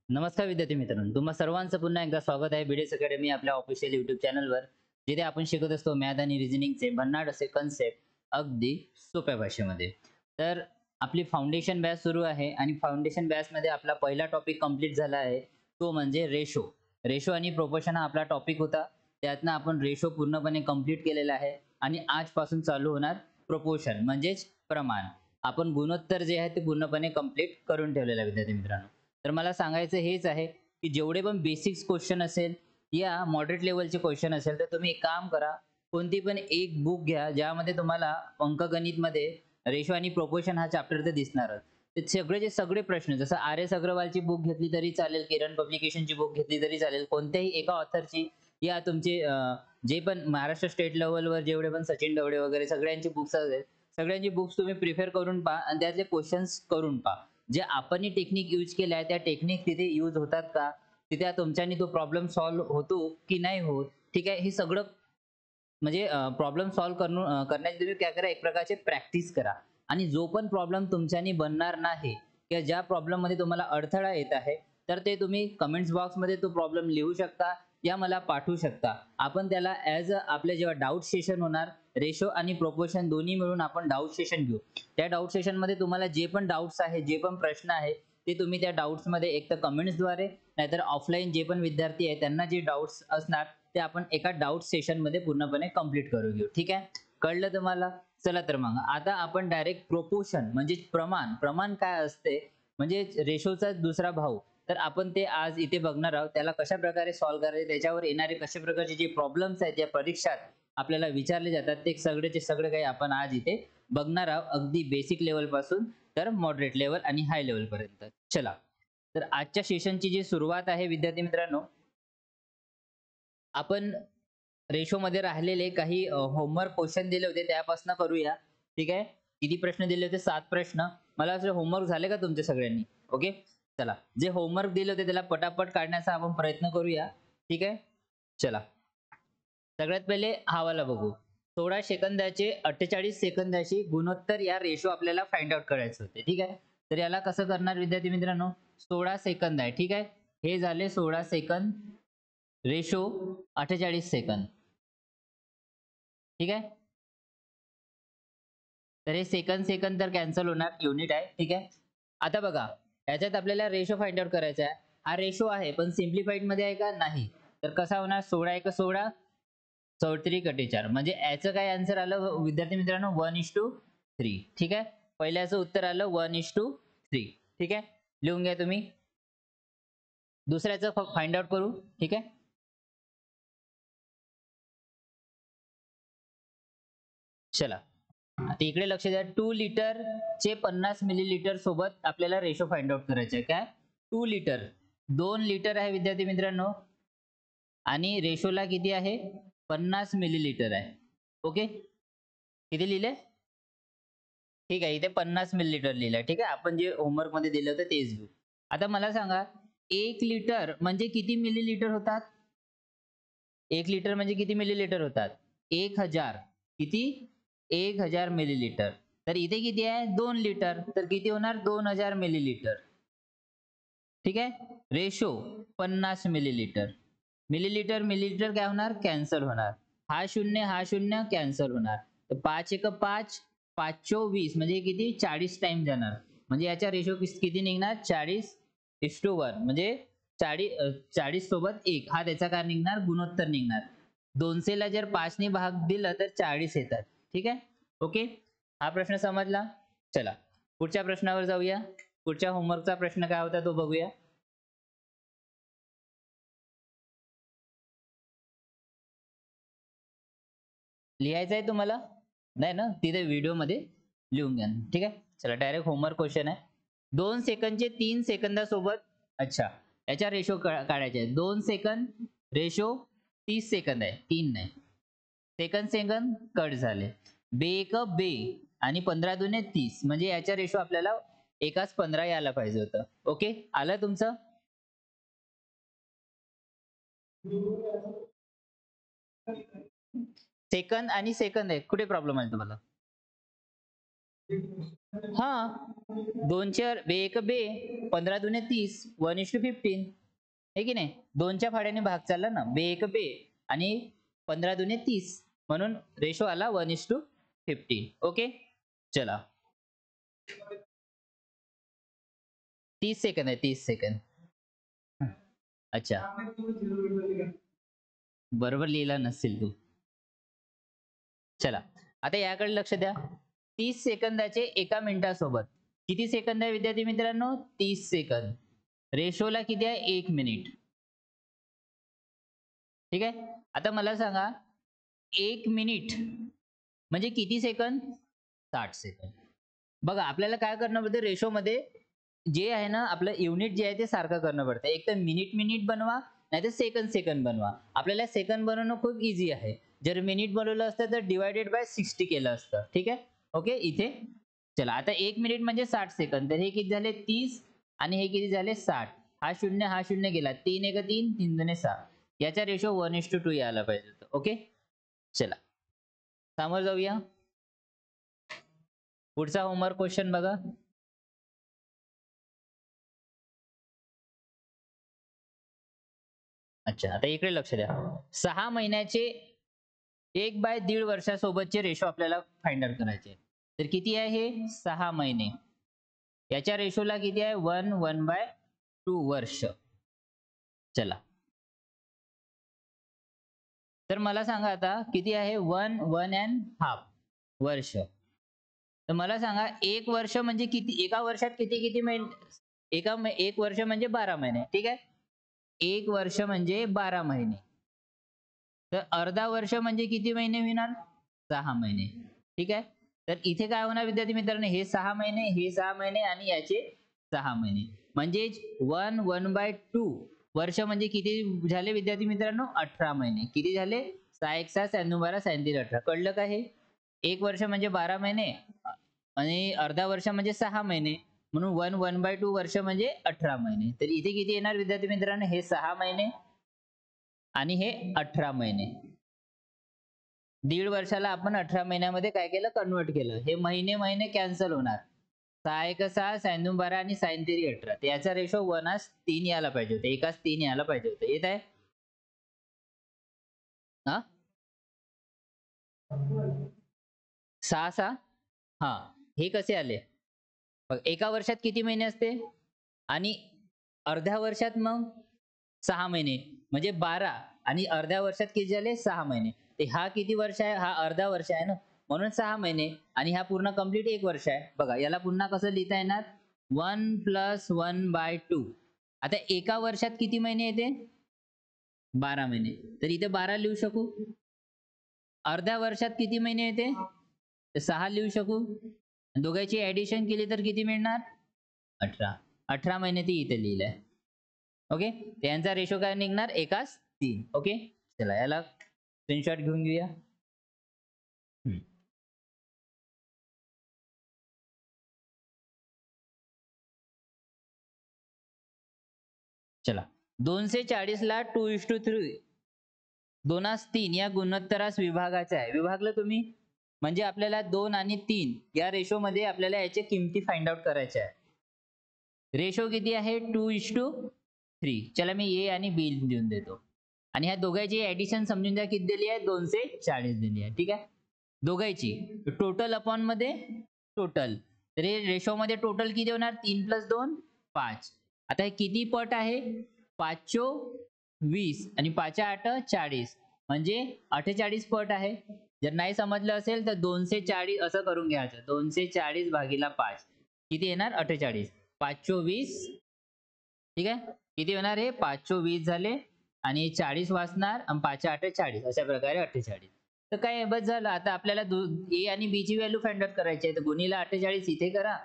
नमस्कार विद्यार्थी मित्रांनो, तुम्हा सर्वांचं पुन्हा एकदा स्वागत आहे बीडीएस अकॅडमी आपल्या ऑफिशियल YouTube चॅनलवर. जिथे आपण शिकत असतो मॅथ आणि रिझनिंगचे भन्नाट असे कन्सेप्ट अगदी सोप्या भाषेमध्ये. तर आपली फाउंडेशन बॅच सुरू आहे आणि फाउंडेशन बॅचमध्ये आपला पहिला टॉपिक कंप्लीट झाला आहे. तो म्हणजे रेशो. रेशो आणि प्रोपोर्शन हा आपला टॉपिक होता. त्यातनं आपण रेशो पूर्णपणे कंप्लीट केलेला आहे आणि आजपासून चालू होणार प्रोपोर्शन म्हणजेच प्रमाण. आपण गुणोत्तर जे आहे ते पूर्णपणे कंप्लीट करून ठेवलेलं आहे विद्यार्थी मित्रांनो. तर मला सांगायचं हेच आहे, की जेवढे पण बेसिक्स क्वेश्चन असेल या मॉडरेट लेव्हलचे क्वेश्चन असेल, तर तुम्ही एक काम करा, कोणती पण एक बुक घ्या, ज्यामध्ये तुम्हाला अंकगणितमध्ये रेशो आणि प्रोपोर्शन हा चॅप्टर तर दिसणारच. ते सगळेचे सगळे प्रश्न जसं आर.एस. अग्रवालची बुक घेतली तरी चालेल, किरण पब्लिकेशनची बुक घेतली तरी चालेल, कोणत्याही एका ऑथरची या तुमचे जे पण महाराष्ट्र स्टेट लेव्हलवर जेवढे पण सचिन ढवळे वगैरे सगळ्यांची बुक्स आहेत, सगळ्यांची बुक्स तुम्ही प्रिफर करून पहा आणि त्यातले क्वेश्चन्स करून पहा. जे आपण टेक्निक यूज केल्या आहे त्या टेक्निक तिथे यूज होतात का? तिथे तुमच्यानी तो प्रॉब्लेम सॉल्व्ह होतो की नाही होत? ठीक आहे. हे सगळं म्हणजे प्रॉब्लेम सॉल्व्ह करण्याची तुम्ही काय करा, एक प्रकारची प्रॅक्टिस करा आणि जो पण प्रॉब्लेम तुमच्यानी बनणार नाही किंवा ज्या प्रॉब्लेममध्ये तुम्हाला अडथळा येत आहे, तर ते तुम्ही कमेंट्स बॉक्समध्ये तो प्रॉब्लेम लिहू शकता या मला पाठवू शकता. आपण त्याला आपले जेव्हा डाउट सेशन होणार, रेशो आणि प्रोपोर्शन दोन्ही मिळून आपण डाउट सेशन घेऊ. त्या डाउट सेशनमध्ये तुम्हाला जे पण डाउट्स आहेत, जे पण प्रश्न आहेत, ते तुम्ही त्या डाउट्समध्ये एक तर कमेंट्सद्वारे नाहीतर ऑफलाईन जे पण विद्यार्थी आहेत त्यांना जे डाउट्स असणार ते आपण एका डाउट सेशनमध्ये पूर्णपणे कंप्लीट करू घेऊ. ठीक आहे. कळलं तुम्हाला? चला तर मग आता आपण डायरेक्ट प्रोपोर्शन म्हणजे प्रमाण. प्रमाण काय असते? म्हणजे रेशोचा दुसरा भाऊ. तर आपण ते आज इथे बघणार आहोत. त्याला कशाप्रकारे सॉल्व्ह करायचे, त्याच्यावर येणारे कशा प्रकारचे जे प्रॉब्लेम्स आहेत या परीक्षात आपल्याला विचारले जातात, ते सगळेचे सगळे काही आपण आज इथे बघणार आहोत. अगदी बेसिक लेव्हल पासून तर मॉडरेट लेव्हल आणि हाय लेव्हल पर्यंत. चला. तर आजच्या सेशनची जी सुरुवात आहे विद्यार्थी मित्रांनो, आपण रेशोमध्ये राहिलेले काही होमवर्क क्वेश्चन दिले होते त्यापासून करूया. ठीक आहे. किती प्रश्न दिले होते? 7 प्रश्न. मला असं होमवर्क झाले का तुमचे सगळ्यांनी? ओके. चला. जे होमवर्क दिले होते त्याला पटापट काढण्याचा आपण प्रयत्न करूया. ठीक आहे. चला. सगळ्यात पहिले हा वाला बघू. 16 सेकंदाचे 48 सेकंदाशी गुणोत्तर या रेशो आपल्याला फाइंड आउट करायचे होते. ठीक आहे. तर याला कसं करणार विद्यार्थी मित्रांनो? 16 सेकंद आहे. ठीक आहे. हे झाले 16 सेकंद. Ratio 48 second. ठीक आहे. तर हे सेकंद सेकंद तर कॅन्सल होणार, युनिट आहे. ठीक आहे. आता बघा, याच्यात आपल्याला रेशो फाइंड आउट करायचा आहे. हा रेशो आहे, पण सिम्प्लिफाईड मध्ये आहे का? नाही. तर कसा होणार? 16 एक 16, 34 म्हणजे याचं काय आन्सर आलं विद्यार्थी मित्रांनो? 1:3. ठीक आहे. पहिल्याचं उत्तर आलं 1:3. ठीक आहे. लिहून घ्या तुम्ही. दुसऱ्याचं फाइंड आउट करू. ठीक आहे. चला. आता इकडे लक्ष द्या. 2 लिटरचे 50 मिलीलीटर सोबत आपल्याला रेशो फाइंड आउट करायचा आहे. काय? 2 लिटर. 2 लिटर आहे विद्यार्थी मित्रांनो आणि रेशोला किती आहे? 50 मिलीलीटर आहे. ओके. किती लिहिले? ठीक आहे. इथे 50 मिलीलीटर लिहिलंय. ठीक आहे. आपण जे होमवर्कमध्ये दिलं होतं तेच घेऊ. आता मला सांगा, 1 लिटर म्हणजे किती मिलीलीटर होतात? 1 लिटर म्हणजे किती मिलीलीटर होतात? 1000. किती? 1000 मिलीलीटर. तर इथे किती आहे? 2 लिटर. तर किती होणार? 2000 मिलीलीटर. ठीक आहे. Ratio 50 millilitre. मिलीलीटर, मिलीलीटर काय होणार? कॅन्सल होणार. हा शून्य कॅन्सल होणार. तर 5 एक 5, 5 चोक 20 म्हणजे किती? 40 टाइम जाणार. म्हणजे याचा रेशो किती निघणार? 40:1 म्हणजे 40 सोबत 1 हा त्याचा काय निघणार? गुणोत्तर निघणार. 200 ला जर 5 ने भाग दिला तर 40 येतात. ठीक आहे. ओके. हा प्रश्न समजला. चला पुढच्या प्रश्नावर जाऊया. पुढच्या होमवर्कचा प्रश्न काय होता तो बघूया. लिहायचं आहे तुम्हाला? नाही ना? तिथे व्हिडिओमध्ये लिहून घ्या. ठीक आहे. चला डायरेक्ट होमवर्क क्वेश्चन आहे. 2 सेकंदचे 3 सेकंदासोबत अच्छा याच्या रेशो काढायचे आहे. 2 सेकंद रेशो 30 सेकंद आहे. 3 नाही. सेकंद सेकंद कट झाले. बे एक बे आणि 15 दुने 30 म्हणजे याच्या रेशो आपल्याला एकाच 15 यायला पाहिजे होतं. ओके. आलं तुमचं? सेकंद आणि सेकंद आहे. कुठे प्रॉब्लेम आहे तुम्हाला? हा, 2 4 बे 1 बे 15 दूने 30 1:15 आहे की नाही. 2च्या फाड्याने भाग चालला ना, बे 1 बे आणि 15 दूने 30 म्हणून रेशो आला 1:15. ओके, चला 30 सेकंद आहे, 30 सेकंद. अच्छा, बरोबर लिहिला नसेल तू. चला, आता याकडे लक्ष द्या. 30 सेकंदाचे एका मिनिटासोबत किती सेकंद आहे विद्यार्थी मित्रांनो? 30 सेकंद. रेशोला किती आहे? 1 मिनिट. ठीक आहे. आता मला सांगा, 1 मिनिट म्हणजे किती सेकंद? 60 सेकंद. बघा, आपल्याला काय करणं पडतं रेशोमध्ये, जे आहे ना आपलं युनिट जे आहे ते सारखं करणं पडतं. एक तर मिनिट मिनिट बनवा, नाहीतर सेकंद सेकंद बनवा. आपल्याला सेकंद बनवणं खूप इझी आहे. जर मिनिट बनवलं असतं तर डिवायडेड बाय 60 केलं असतं. ठीक आहे. ओके, इथे चला आता 1 मिनिट म्हणजे 60 सेकंद. तर हे किती झाले? 30 आणि हे किती झाले? 60. हा शून्य गेला. 3 1 3 3 2 6. याचा रेशो 1:2 यायला पाहिजे होतं. ओके, चला समोर जाऊया. पुढचा होमवर्क क्वेश्चन बघा. अच्छा, आता इकडे लक्ष द्या. 6 महिन्याचे 1/1.5 वर्षासोबतचे रेशो आपल्याला फाइंड आउट करायचे. तर किती आहे हे? 6 महिने. याच्या रेशोला किती आहे? 1/2 वर्ष. चला, तर मला सांगा आता किती आहे? 1 वर्ष. तर मला सांगा, एक वर्ष म्हणजे किती? एका वर्षात किती किती महिने? एक वर्ष म्हणजे 12 महिने. ठीक आहे. एक वर्ष म्हणजे 12 महिने. तर अर्धा वर्ष म्हणजे किती महिने होणार? 6 महिने. ठीक आहे. तर इथे काय होणार विद्यार्थी मित्रांनो? हे 6 महिने, हे 6 महिने आणि याचे 6 महिने. म्हणजेच 1/2 वर्ष म्हणजे किती झाले विद्यार्थी मित्रांनो? 18 महिने. किती झाले? 6 1 6 96 12 37 18. कळलं का हे? एक वर्ष म्हणजे 12 महिने आणि अर्धा वर्ष म्हणजे 6 महिने. म्हणून 1/2 वर्ष म्हणजे 18 महिने. तर इथे किती येणार विद्यार्थी मित्रांनो? हे 6 महिने आणि हे 18 महिने. दीड वर्षाला आपण 18 महिन्यामध्ये काय केलं? कन्व्हर्ट केलं. हे महिने महिने कॅन्सल होणार. 6 1 6 96 12 आणि 37 18. तर याचा रेशो 1:3 यायला पाहिजे होता. 1:3 यायला पाहिजे होतं. येत आहे? हा, 6 6. हा, हे कसे आले? बघ, एका वर्षात किती महिने असते? आणि अर्ध्या वर्षात मग 6 महिने म्हणजे 12 आणि अर्ध्या वर्षात किती झाले? 6 महिने. तर हा किती वर्ष आहे? हा अर्धा वर्ष आहे ना, म्हणून 6 महिने आणि हा पूर्ण कंप्लीट 1 वर्ष आहे. बघा, याला पुन्हा कसं लिहिता येणार? 1 + 1/2. आता एका वर्षात किती महिने येते? 12 महिने. तर इथे 12 लिहू शकू. अर्ध्या वर्षात किती महिने येते? तर 6 लिहू शकू. दोघांची ऍडिशन केली तर किती मिळणार? 18. 18 महिने ती इथे लिहिलंय. ओके, त्यांचा रेशो काय निघणार? 1:3. ओके, चला याला स्क्रीनशॉट घेऊन घेऊया. चला, 240 ला 2:3 2:3 या गुणोत्तरास विभागायचा आहे. विभागलं तुम्ही म्हणजे आपल्याला 2 आणि 3 या रेशो मध्ये आपल्याला याच्या किमती फाइंड आउट करायच्या आहे. रेशो किती आहे? 2:3. चला, मी ए आणि बी देऊन देतो. आणि ह्या दोघांची ऍडिशन समजून घ्या किती दिली आहे? 240 दिली आहे. ठीक आहे. दोघांची टोटल अपॉन मध्ये टोटल. तर हे रेशो मध्ये टोटल किती होणार? 3 + 2 5. आता हे किती पट आहे? 5 20 आणि 5 8 40 म्हणजे 48 पट आहे. जर नाही समजलं असेल तर 240 असं करून घ्यायचं. 240 भागीला 5 किती येणार? 48. 5 20. ठीक आहे. किती होणार? हे 5 20 झाले आणि 40 वाचणार आणि 5 8 40. अशा प्रकारे 48. तर काय बस झालं. आता आपल्याला ए आणि बी ची व्हॅल्यू फाइंड आउट करायची आहे. तर गुणीला 48 इथे करा,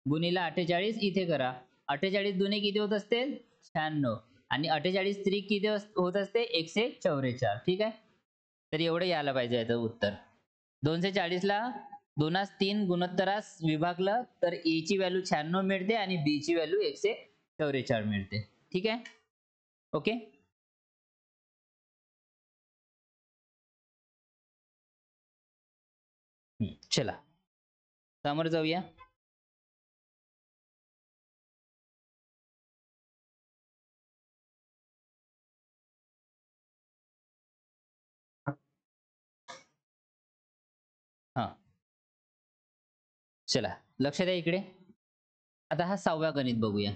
गुणीला 48 इथे करा. 48 दुने किती होत असते? 96 आणि 48 त्रिक किती होत असते? 144. ठीक आहे. तर एवढं यायला पाहिजे याचं उत्तर. 240 ला 2:3 गुणोत्तरास विभागलं तर ए ची व्हॅल्यू 96 मिळते आणि बी ची व्हॅल्यू 144 मिळते. ठीक आहे. ओके, चला समोर जाऊया. हा, चला लक्ष द्या इकडे. आता हा 6वा गणित बघूया.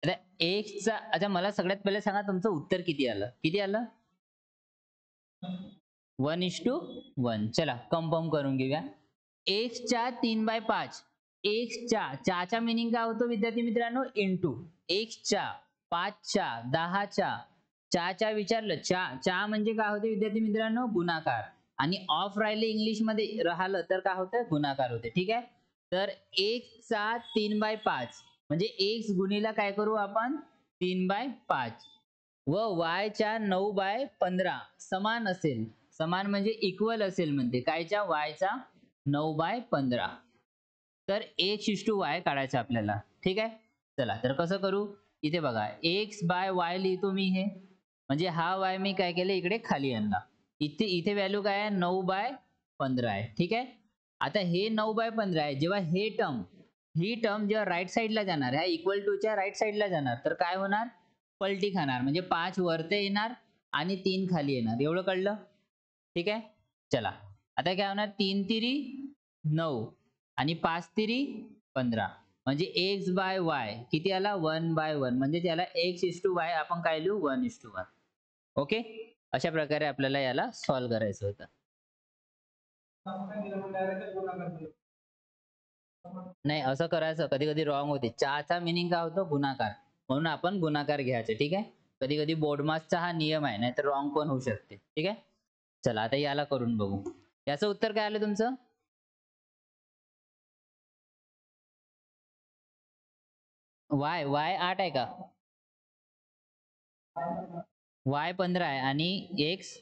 आता एक्सचा, आता मला सगळ्यात पहिले सांगा तुमचं उत्तर किती आलं? किती आलं? 1:1. चला कन्फर्म करून घेऊया. एक्सच्या 3/5. च्या मिनिंग काय होतो विद्यार्थी मित्रांनो? इंटू. एक्सच्या, 5च्या, 10च्या, च्या विचारलं. च्या म्हणजे काय होते विद्यार्थी मित्रांनो? गुणाकार. आणि ऑफ राहिले इंग्लिश मध्ये राहिलं तर काय होतं? गुणाकार होते. ठीक आहे. तर एक्सचा 3/5 म्हणजे एक्स गुणीला काय करू आपण? 3/5 व वायच्या 9/15 समान असेल. समान म्हणजे इक्वल असेल म्हणते. कायच्या? वायचा 9/15. तर x/y काढायचं आपल्याला. ठीक आहे. चला तर कसं करू? इथे बघा x/y लिहितो मी हे. म्हणजे हा y मी काय केलं? इकडे खाली आणला. इथे व्हॅल्यू काय आहे? 9/15 आहे. ठीक आहे. आता हे 9/15 आहे. जेव्हा ही टर्म जेव्हा राईट साईडला जाणार, ह्या इक्वल टूच्या राईट साईडला जाणार, तर काय होणार? पलटी खाणार. म्हणजे 5 वरती येणार आणि 3 खाली येणार. एवढं कळलं? ठीक आहे. चला आता काय होणार? 3 तिरी 9 आणि 5 तिरी 15 म्हणजे x/y किती आला? 1/1 म्हणजे त्याला x/y आपण काय लिहू? 1:1. ओके. अशा प्रकारे आपल्याला याला सॉल्व्ह करायचं होतं. नाही असं करायचं, कधी कधी रॉंग होते. चा मिनिंग काय होतो? गुणाकार. म्हणून आपण गुणाकार घ्यायचे. ठीक आहे. कधी कधी बोर्ड मार्क्सचा हा नियम आहे, नाहीतर रॉंग पण होऊ शकते. ठीक आहे. चला आता याला करून बघू. याचं उत्तर काय आलं तुमचं? y 8 आहे का? y 15 आहे आणि x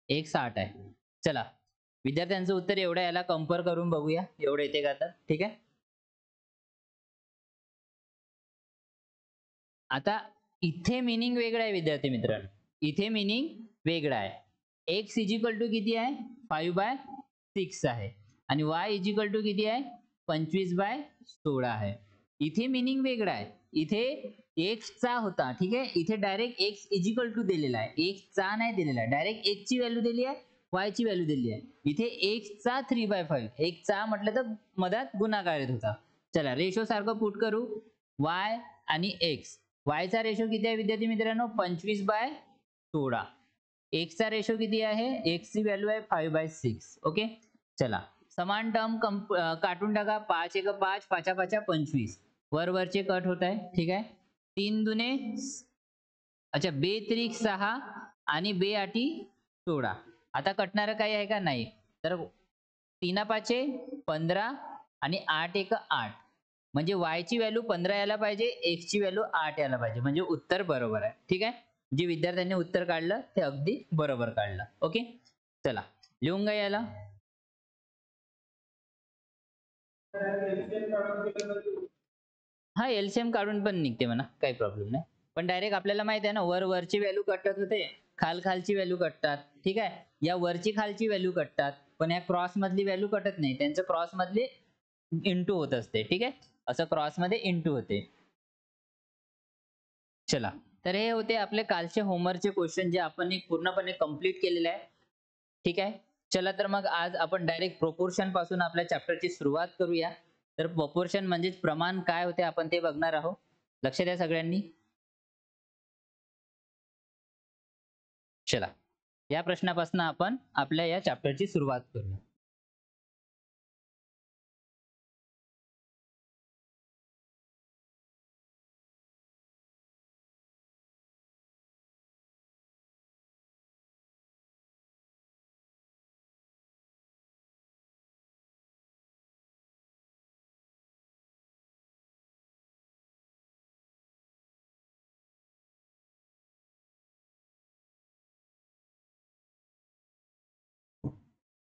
x 8 आहे. चला विद्यार्थ्यांचं उत्तर एवढं. याला कंपेअर करून बघूया एवढं येते का तर. ठीक आहे. आता इथे मिनिंग वेगळं आहे विद्यार्थी मित्रांनो. इथे मिनिंग वेगळं आहे. x इजिकल टू किती आहे? 5/6 आहे आणि y इजिकल टू किती आहे? 25/16 आहे. इथे मिनिंग वेगळा आहे. इथे x चा होता. ठीक आहे. इथे डायरेक्ट x इजिकल टू दिलेला आहे. x चा नाही दिलेला आहे. डायरेक्ट x ची व्हॅल्यू दिली आहे, y ची व्हॅल्यू दिली आहे. इथे x चा 3/5. x चा म्हटलं तर मधात गुणाकार येत होता. चला रेशो सारखं पुट करू. y आणि x. y चा रेशो किती आहे विद्यार्थी मित्रांनो? 25/16. x चा रेशो किती आहे? x ची व्हॅल्यू आहे 5/6. ओके. चला समान टर्म काटून टाका. 5 1 5, 5 5 25. वरचे कट होत आहे. ठीक आहे. 3 दुने, अच्छा 2 त्रिक 6 आणि 2 आठी 16. आता कटणारं काही आहे का? नाही. तर 3 5 15 आणि 8 1 8. म्हणजे y ची व्हॅल्यू 15 यायला पाहिजे, x ची व्हॅल्यू 8 यायला पाहिजे. म्हणजे उत्तर बरोबर आहे. ठीक आहे. जे विद्यार्थ्यांनी उत्तर काढलं ते अगदी बरोबर काढलं. ओके. चला लिहून घ्या याला. हा एलसीएम काढून पण निघते म्हणा, काही प्रॉब्लेम नाही. पण डायरेक्ट आपल्याला माहिती आहे ना, वरची व्हॅल्यू कटत होते, खालची व्हॅल्यू कटतात. ठीक आहे. या वरची खालची व्हॅल्यू कटतात, पण या क्रॉस मधली व्हॅल्यू कटत नाही. त्यांचं क्रॉस मधली इंटू होत असते. ठीक आहे. असं क्रॉस मध्ये इंटू होते. चला तर हे होते आपले कालचे होमवर्कचे क्वेश्चन, जे आपण एक पूर्णपणे कंप्लीट केलेले आहे. ठीक आहे. चला तर मग आज आपण डायरेक्ट प्रोपोर्शन पासून आपल्या चॅप्टरची सुरुवात करूया. तर प्रोपोर्शन म्हणजे प्रमाण काय होते आपण ते बघणार आहोत. लक्ष द्या सगळ्यांनी. चला या प्रश्नापासून आपण आपल्या या चॅप्टरची सुरुवात करूया.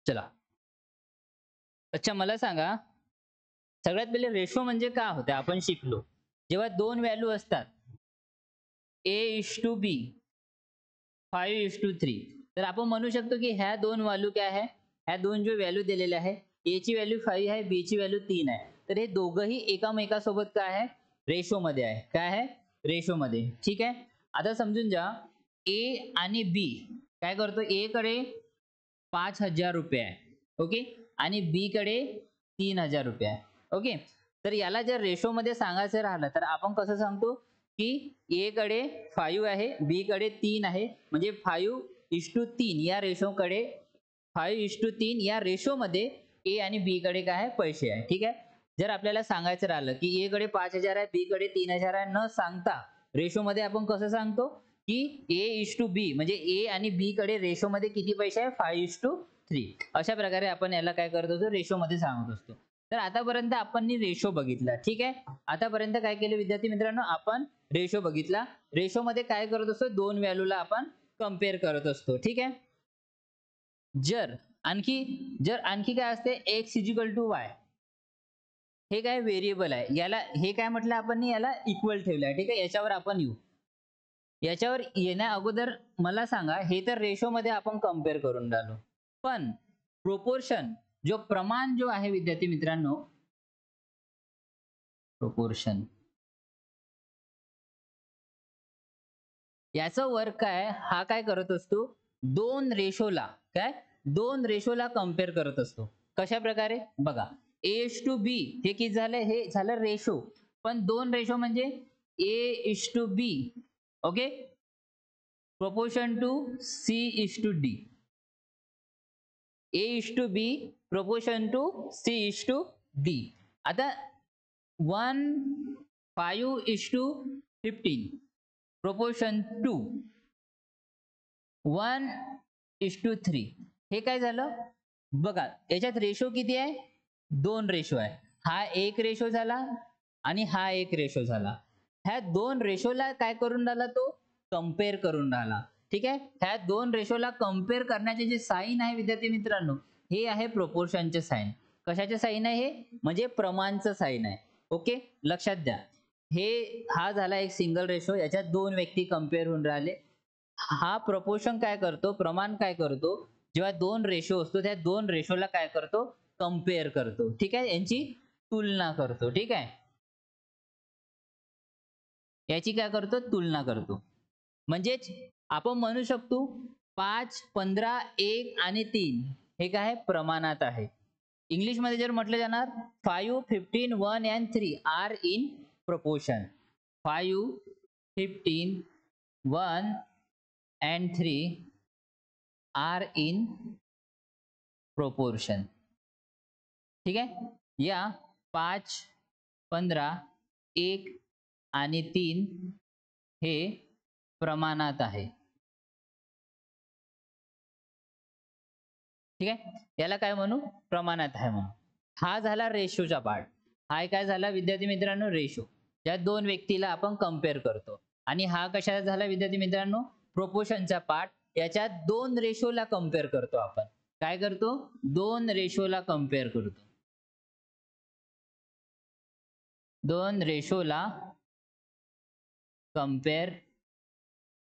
चला अच्छा मला सांगा, सगळ्यात पहिले रेशो म्हणजे काय होते आपण शिकलो. जेव्हा दोन व्हॅल्यू असतात A:B 5:3, तर आपण म्हणू शकतो की ह्या दोन व्हॅल्यू काय आहे? ह्या दोन जो व्हॅल्यू दिलेल्या आहे, ए ची व्हॅल्यू 5 आहे, बी ची व्हॅल्यू 3 आहे. तर हे दोघंही एकामेकासोबत काय आहे, रेशो मध्ये आहे. काय आहे, रेशो मध्ये. ठीक आहे. आता समजून जा, ए आणि बी काय करतो, ए कडे 5,000 रुपये आहे, ओके, आणि बी कडे 3,000 रुपये आहे, ओके. तर याला जर रेशो मध्ये सांगायचं राहिलं तर आपण कसं सांगतो की ए कडे 5 आहे, बी कडे 3 आहे, म्हणजे 5:3 या रेशोकडे 5:3 या रेशो मध्ये ए आणि बी कडे काय आहे, पैसे आहे. ठीक आहे. जर आपल्याला सांगायचं राहिलं की ए कडे 5,000 आहे, बी कडे 3,000 आहे, न सांगता रेशो मध्ये आपण कसं सांगतो की A:B म्हणजे ए आणि बी कडे रेशो मध्ये किती पैसे आहे, 5:3. अशा प्रकारे आपण याला काय करत असतो, रेशो मध्ये सांगत असतो. तर आतापर्यंत आपण रेशो बघितला. ठीक आहे. आतापर्यंत काय केले विद्यार्थी मित्रांनो, आपण रेशो बघितला. रेशो मध्ये काय करत असतो, दोन व्हॅल्यूला आपण कम्पेअर करत असतो. ठीक आहे. जर आणखी काय असते, x = y, हे काय व्हेरिएबल आहे. याला हे काय म्हटलं आपण, याला इक्वल ठेवलंय. ठीक आहे. याच्यावर आपण येऊ. याच्यावर येण्या अगोदर मला सांगा, हे तर रेशो मध्ये आपण कम्पेअर करून राहिलो, पण प्रोपोर्शन जो प्रमाण जो आहे विद्यार्थी मित्रांनो, प्रोपोर्शन याचा वर्क काय, हा काय करत असतो, दोन रेशोला कम्पेअर करत असतो. कशा प्रकारे बघा, A:B हे किती झालं, हे झालं रेशो, पण दोन रेशो म्हणजे A:B, okay, proportion to C:D. A:B proportion to C:D. आता 5:15 proportion to 1:3. हे काय झालं बघा, याच्यात रेशो किती आहे, दोन रेशो आहे. हा एक रेशो झाला आणि हा एक रेशो झाला. ह्या दोन रेशोला काय करून राहिला, तो कम्पेअर करून राहिला. ठीक आहे. ह्या दोन रेशोला कम्पेअर करण्याचे जे साइन आहे विद्यार्थी मित्रांनो, हे आहे प्रोपोर्शनचे साइन. कशाचे साइन आहे, हे म्हणजे प्रमाणचं साइन आहे. ओके, लक्षात द्या. हा झाला एक सिंगल रेशो, याच्यात दोन व्यक्ती कम्पेअर होऊन राहिले. हा प्रोपोर्शन काय करतो, प्रमाण काय करतो, जेव्हा दोन रेशो असतो त्या दोन रेशोला काय करतो, कम्पेअर करतो. ठीक आहे. यांची तुलना करतो. ठीक आहे. याची काय करतो, तुलना करतो. म्हणजेच आपण म्हणू शकतो 5, 15, 1 आणि 3 हे काय प्रमाणात आहे. इंग्लिश मध्ये जर म्हटलं जाणार, 5, 15, 1 and 3 are in proportion. 5, 15, 1 and 3 are in proportion. ठीक आहे. या 5, 15, 1 आणि 3 हे प्रमाणात आहे. ठीक आहे. याला काय म्हणू, प्रमाणात आहे म्हणून. हा झाला रेशोचा पार्ट. हा काय झाला विद्यार्थी मित्रांनो, रेशो, ज्या दोन व्यक्तीला आपण कम्पेअर करतो. आणि हा कशाचा झाला विद्यार्थी मित्रांनो, प्रोपोर्शनचा पार्ट. याच्यात दोन रेशोला कम्पेअर करतो आपण. काय करतो, दोन रेशोला कम्पेअर करतो. दोन रेशोला कम्पेअर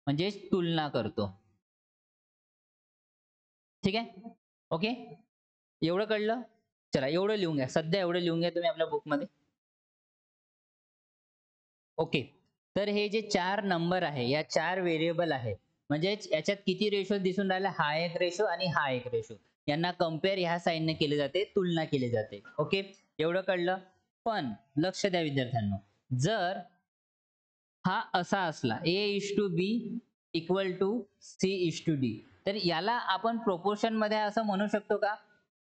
म्हणजे तुलना करतो. ठीक आहे. ओके, एवढं कळलं. चला एवढं लिहून घ्या, सध्या एवढं लिहून घ्या तुम्ही आपल्या बुक मध्ये. ओके, तर हे जे 4 नंबर आहे, या 4 व्हेरिएबल आहे, म्हणजे याच्यात किती रेशो दिसून राहिला, हा एक रेशो आणि हा एक रेशो. यांना कम्पेअर ह्या साइनने केले जाते, तुलना केली जाते. ओके, एवढं कळलं. पण लक्ष द्या विद्यार्थ्यांनो, जर हा असा असला, A:B = C:D, तर याला आपण प्रोपोर्शन मध्ये असं म्हणू शकतो का,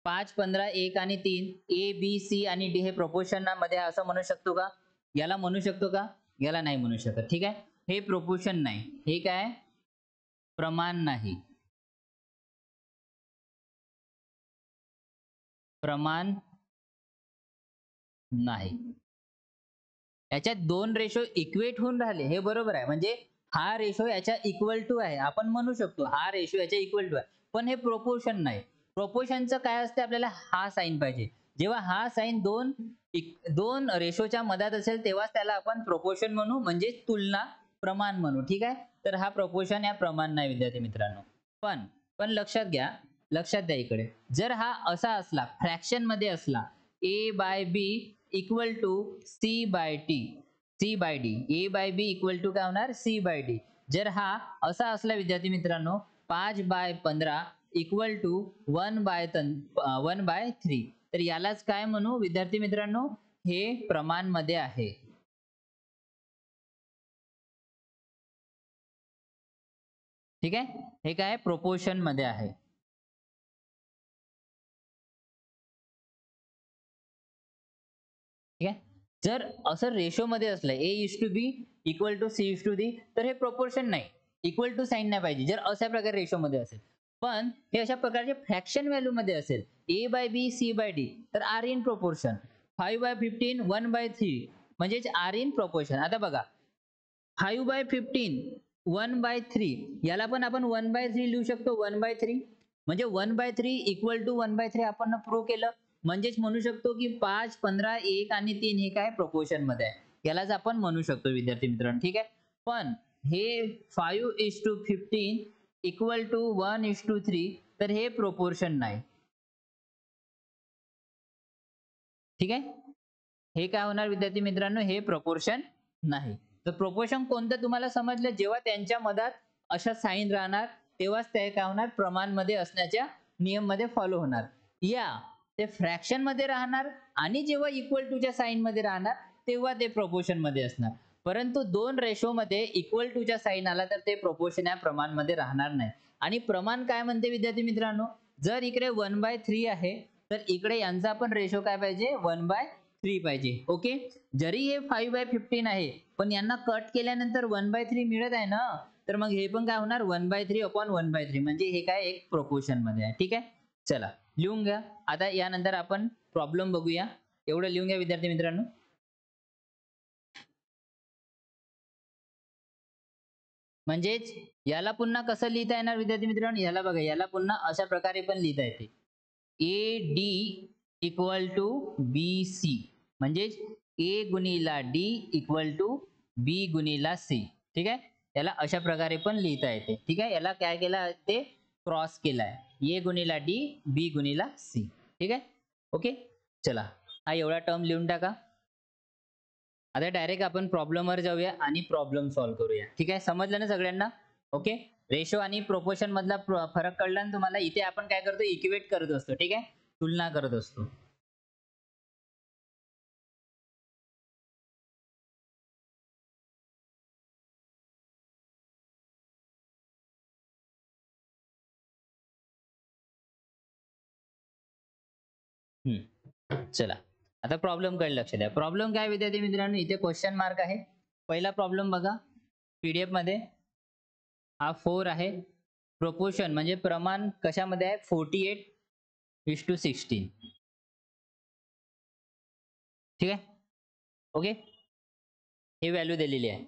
5, 15, 1 आणि 3 A, B, C आणि D हे प्रोपोर्शन मध्ये असं म्हणू शकतो का, याला म्हणू शकतो का, याला नाही म्हणू शकत. ठीक आहे. हे प्रोपोर्शन नाही, हे काय प्रमाण नाही, प्रमाण नाही. याच्यात दोन रेशो इक्वेट होऊन राहिले, हे बरोबर आहे. म्हणजे हा रेशो याच्या इक्वल टू आहे, आपण म्हणू शकतो हा रेशो याच्या इक्वल टू आहे, पण हे प्रोपोर्शन नाही. प्रोपोर्शनचं काय असते, आपल्याला हा साइन पाहिजे. जेव्हा हा साइन दोन रेशोच्या मधात असेल तेव्हाच त्याला आपण प्रोपोर्शन म्हणू, म्हणजे तुलना, प्रमाण म्हणू. ठीक आहे. तर हा प्रोपोर्शन या प्रमाण नाही विद्यार्थी मित्रांनो. पण लक्षात घ्या, लक्षात द्या इकडे, जर हा असा असला फ्रॅक्शन मध्ये असला a/b equal to c/d, a/b equal to काय होणार c/d. जर हा असा असला विद्यार्थी मित्रांनो 5/15 इक्वल टू 1/3, तर यालाच काय म्हणू विद्यार्थी मित्रांनो, हे प्रमाण मध्ये आहे. ठीक आहे, हे काय प्रोपोर्शन मध्ये आहे. ठीक आहे, जर असं रेशो मध्ये असलं a:b इक्वल टू c:d, तर हे प्रोपोर्शन नाही, इक्वल टू साइन नाही पाहिजे जर अशा प्रकारे रेशो मध्ये असेल. पण हे अशा प्रकारचे फ्रॅक्शन व्हॅल्यू मध्ये असेल a/b c/d, तर आर इन प्रोपोर्शन. 5/15 1/3 म्हणजेच आर इन प्रोपोर्शन. आता बघा 5/15 1/3 याला पण आपण 1/3 लिहू शकतो. 1/3 म्हणजे 1/3 इक्वल टू 1/3 आपण प्रूव्ह केलं. म्हणजेच म्हणू शकतो की 5, 15, 1 आणि 3 हे काय प्रोपोर्शन मध्ये आहे. यालाच आपण म्हणू शकतो विद्यार्थी मित्रांनो. ठीक आहे, पण हे 5:15 इक्वल टू 1:3, तर हे प्रोपोर्शन नाही. ठीक आहे, हे काय होणार विद्यार्थी मित्रांनो, हे प्रोपोर्शन नाही. तर प्रोपोर्शन कोणतं तुम्हाला समजलं, जेव्हा त्यांच्या मधात अशा साईन राहणार तेव्हाच ते काय होणार प्रमाण मध्ये असण्याच्या नियम मध्ये फॉलो होणार. या ते फ्रॅक्शन मध्ये राहणार आणि जेव्हा इक्वल टू च्या साईन मध्ये राहणार तेव्हा ते प्रोपोर्शन मध्ये असणार. परंतु दोन रेशो मध्ये इक्वल टू च्या साईन आला तर ते प्रोपोर्शन या प्रमाण मध्ये राहणार नाही. आणि प्रमाण काय म्हणते विद्यार्थी मित्रांनो, जर इकडे 1/3 आहे तर इकडे यांचा पण रेशो काय पाहिजे 1/3 पाहिजे. ओके, जरी हे 5/15 आहे पण यांना कट केल्यानंतर 1/3 मिळत आहे ना, तर मग हे पण काय होणार 1/3 अपॉन 1/3, म्हणजे हे काय एक प्रोपोर्शन मध्ये आहे. ठीक आहे, चला लिहून घ्या. आता यानंतर आपण प्रॉब्लेम बघूया. एवढं लिहून घ्या विद्यार्थी मित्रांनो. म्हणजेच याला पुन्हा कसं लिहिता येणार विद्यार्थी मित्रांनो, याला बघा, याला पुन्हा अशा प्रकारे पण लिहिता येते. AD इक्वल टू BC, म्हणजेच A गुणिला D इक्वल टू B गुणिला C. ठीक आहे, याला अशा प्रकारे पण लिहिता येते. ठीक आहे, याला काय केलं ते क्रॉस केलाय, A गुणिला D B गुणिला C. ठीक आहे, ओके, चला हा एवढा टर्म लिहून टाका. आता डायरेक्ट आपण प्रॉब्लेमवर जाऊया आणि प्रॉब्लेम सॉल्व्ह करूया. ठीक आहे, समजलं ना सगळ्यांना. ओके, रेशो आणि प्रोपोर्शन मधला फरक कळला ना तुम्हाला. इथे आपण काय करतो इक्वेट करत असतो. ठीक आहे, तुलना करत असतो. चला आता प्रॉब्लेम कडे लक्ष द्या. प्रॉब्लेम काय विद्यार्थी मित्रांनो, इथे क्वेश्चन मार्क आहे. पहिला प्रॉब्लेम बघा पीडीएफ मध्ये, हा 4 आहे. प्रोपोर्शन म्हणजे प्रमाण कशामध्ये आहे 48:16. ठीक आहे, ओके, हे व्हॅल्यू दिलेली आहे.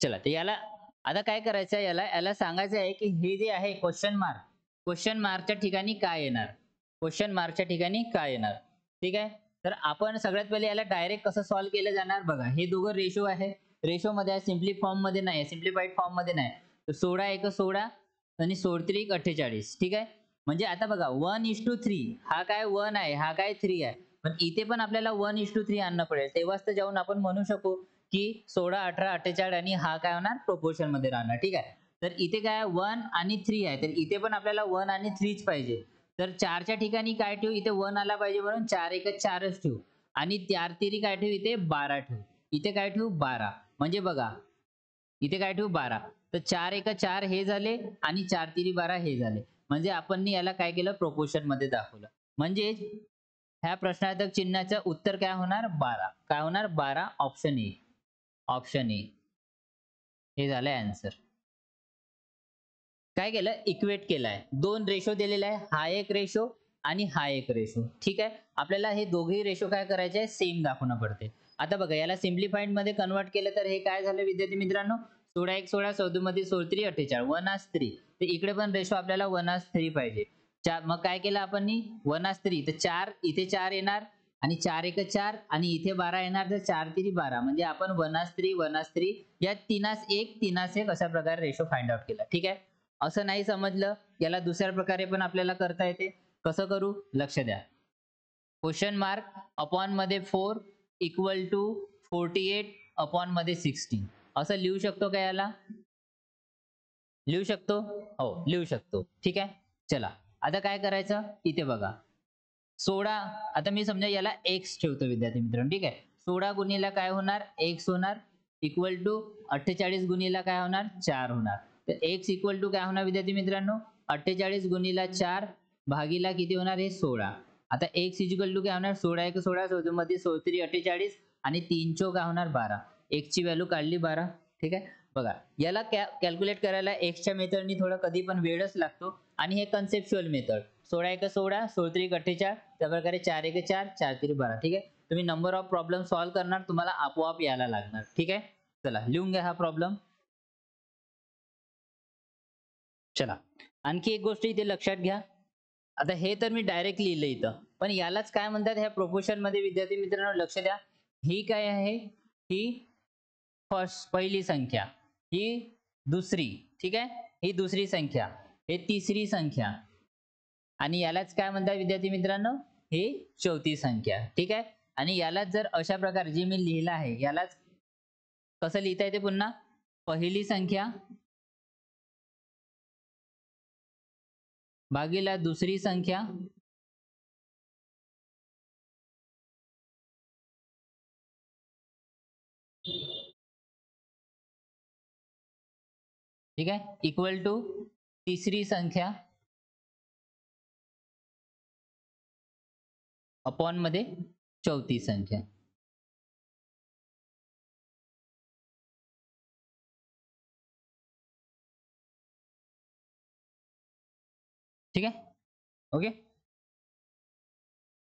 चला तर याला आता काय करायचं आहे, याला याला सांगायचं आहे की हे जे आहे क्वेश्चन मार्कच्या ठिकाणी काय येणार, क्वेश्चन मार्कच्या ठिकाणी काय येणार. ठीक आहे, तर आपण सगळ्यात पहिले याला डायरेक्ट कसं सॉल्व्ह केलं जाणार बघा. हे दोघं रेशो आहे, रेशो मध्ये आहे, सिम्पली फॉर्म मध्ये नाही, सिम्प्लिफाईड फॉर्म मध्ये नाही. तर 16 आणि 48. ठीक आहे, म्हणजे आता बघा 1:3, हा काय 1 आहे, हा काय 3 आहे. पण इथे पण आपल्याला 1:3 आणणं पडेल, तेव्हाच तर जाऊन आपण म्हणू शकू की 16, 18, 48 आणि हा काय होणार प्रोपोर्शन मध्ये राहणार. ठीक आहे, तर इथे काय 1 आणि 3 आहे, तर इथे पण आपल्याला 1 आणि 3च पाहिजे. तर 4च्या ठिकाणी काय ठेवू, इथे 1 आला पाहिजे म्हणून 4 1 4च ठेवू. आणि 4 3 काय ठेवू, इथे 12 ठेवू. इथे काय ठेवू 12, म्हणजे बघा इथे काय ठेवू 12. तर 4 1 4 हे झाले आणि 4 3 12 हे झाले. म्हणजे आपण याला काय केलं प्रोपोर्शन मध्ये दाखवलं. म्हणजे ह्या प्रश्नार्थक चिन्हाचं उत्तर काय होणार 12. काय होणार 12, ऑप्शन ए. ऑप्शन ए हे झालं आन्सर. काय केलं इक्वेट केलाय, दोन रेशो दिलेला आहे, हा एक रेशो आणि हा एक रेशो. ठीक आहे, आपल्याला हे दोघेही रेशो काय करायचे सेम दाखवणं पडते. आता बघा याला सिम्प्लिफाईड मध्ये कन्वर्ट केलं तर हे काय झालं विद्यार्थी मित्रांनो, 16 1 16, 14 मध्ये 16 3 48, 1:3. तर इकडे पण रेशो आपल्याला 1:3 पाहिजे. मग काय केलं आपण 1:3, तर 4 इथे 4 येणार आणि 4 1 4 आणि इथे 12 येणार, तर 4 3 12, म्हणजे आपण 1:3 1:3 या 3:1 3:1 अशा प्रकारे रेशो फाइंड आउट केला. ठीक आहे, असं नाही समजलं याला दुसऱ्या प्रकारे पण आपल्याला करता येते. कसं करू लक्ष द्या. क्वेश्चन मार्क अपॉन मध्ये 4 इक्वल टू 48 अपॉन मध्ये 16 असं लिहू शकतो का याला? लिहू शकतो? हो लिहू शकतो. ठीक आहे. चला आता काय करायचं इथे बघा. 16 आता मी समजा याला x ठेवतो विद्यार्थी मित्रांनो. ठीक आहे. 16 गुणिले काय होणार x होणार इक्वल टू 48 गुणिले काय होणार 4 होणार. तर x इक्वल टू काय होणार विद्यार्थी मित्रांनो 48 गुणिले 4 भागीला किती होणार हे 16. आता x इक्वल टू काय होणार 16 1 16 14 मध्ये 16 48 आणि 3 चौक काय होणार 12. x ची व्हॅल्यू काढली 12. ठीक आहे. बघा याला कॅल्क्युलेट करायला x च्या मेथडनी थोडा कधी पण वेळच लागतो आणि हे कन्सेप्च्युअल मेथड 16 1 16 16 3 48 त्या प्रकारे 4 1 4 4 3 12. ठीक आहे. तुम्ही नंबर ऑफ प्रॉब्लेम सॉल्व्ह करणार तुम्हाला आपोआप यायला लागणार. ठीक आहे. चला लिहून घ्या हा प्रॉब्लेम. चला आणखी एक गोष्ट इथे लक्षात घ्या. आता हे तर मी डायरेक्ट लिहिलं इथं पण यालाच काय म्हणतात ह्या प्रोपोर्शन मध्ये विद्यार्थी मित्रांनो लक्ष द्या. ही काय आहे ही फर्स्ट पहिली संख्या ही दुसरी. ठीक आहे. ही दुसरी संख्या हे तिसरी संख्या आणि यालाच काय म्हणतात विद्यार्थी मित्रांनो ही चौथी संख्या. ठीक आहे. आणि यालाच जर अशा प्रकारे जे मी लिहिलं आहे यालाच कसं लिहिता येते पुन्हा पहिली संख्या भागीला दुसरी संख्या ठीक आहे इक्वल टू तिसरी संख्या अपॉन मध्ये चौथी संख्या. ठीक आहे. ओके.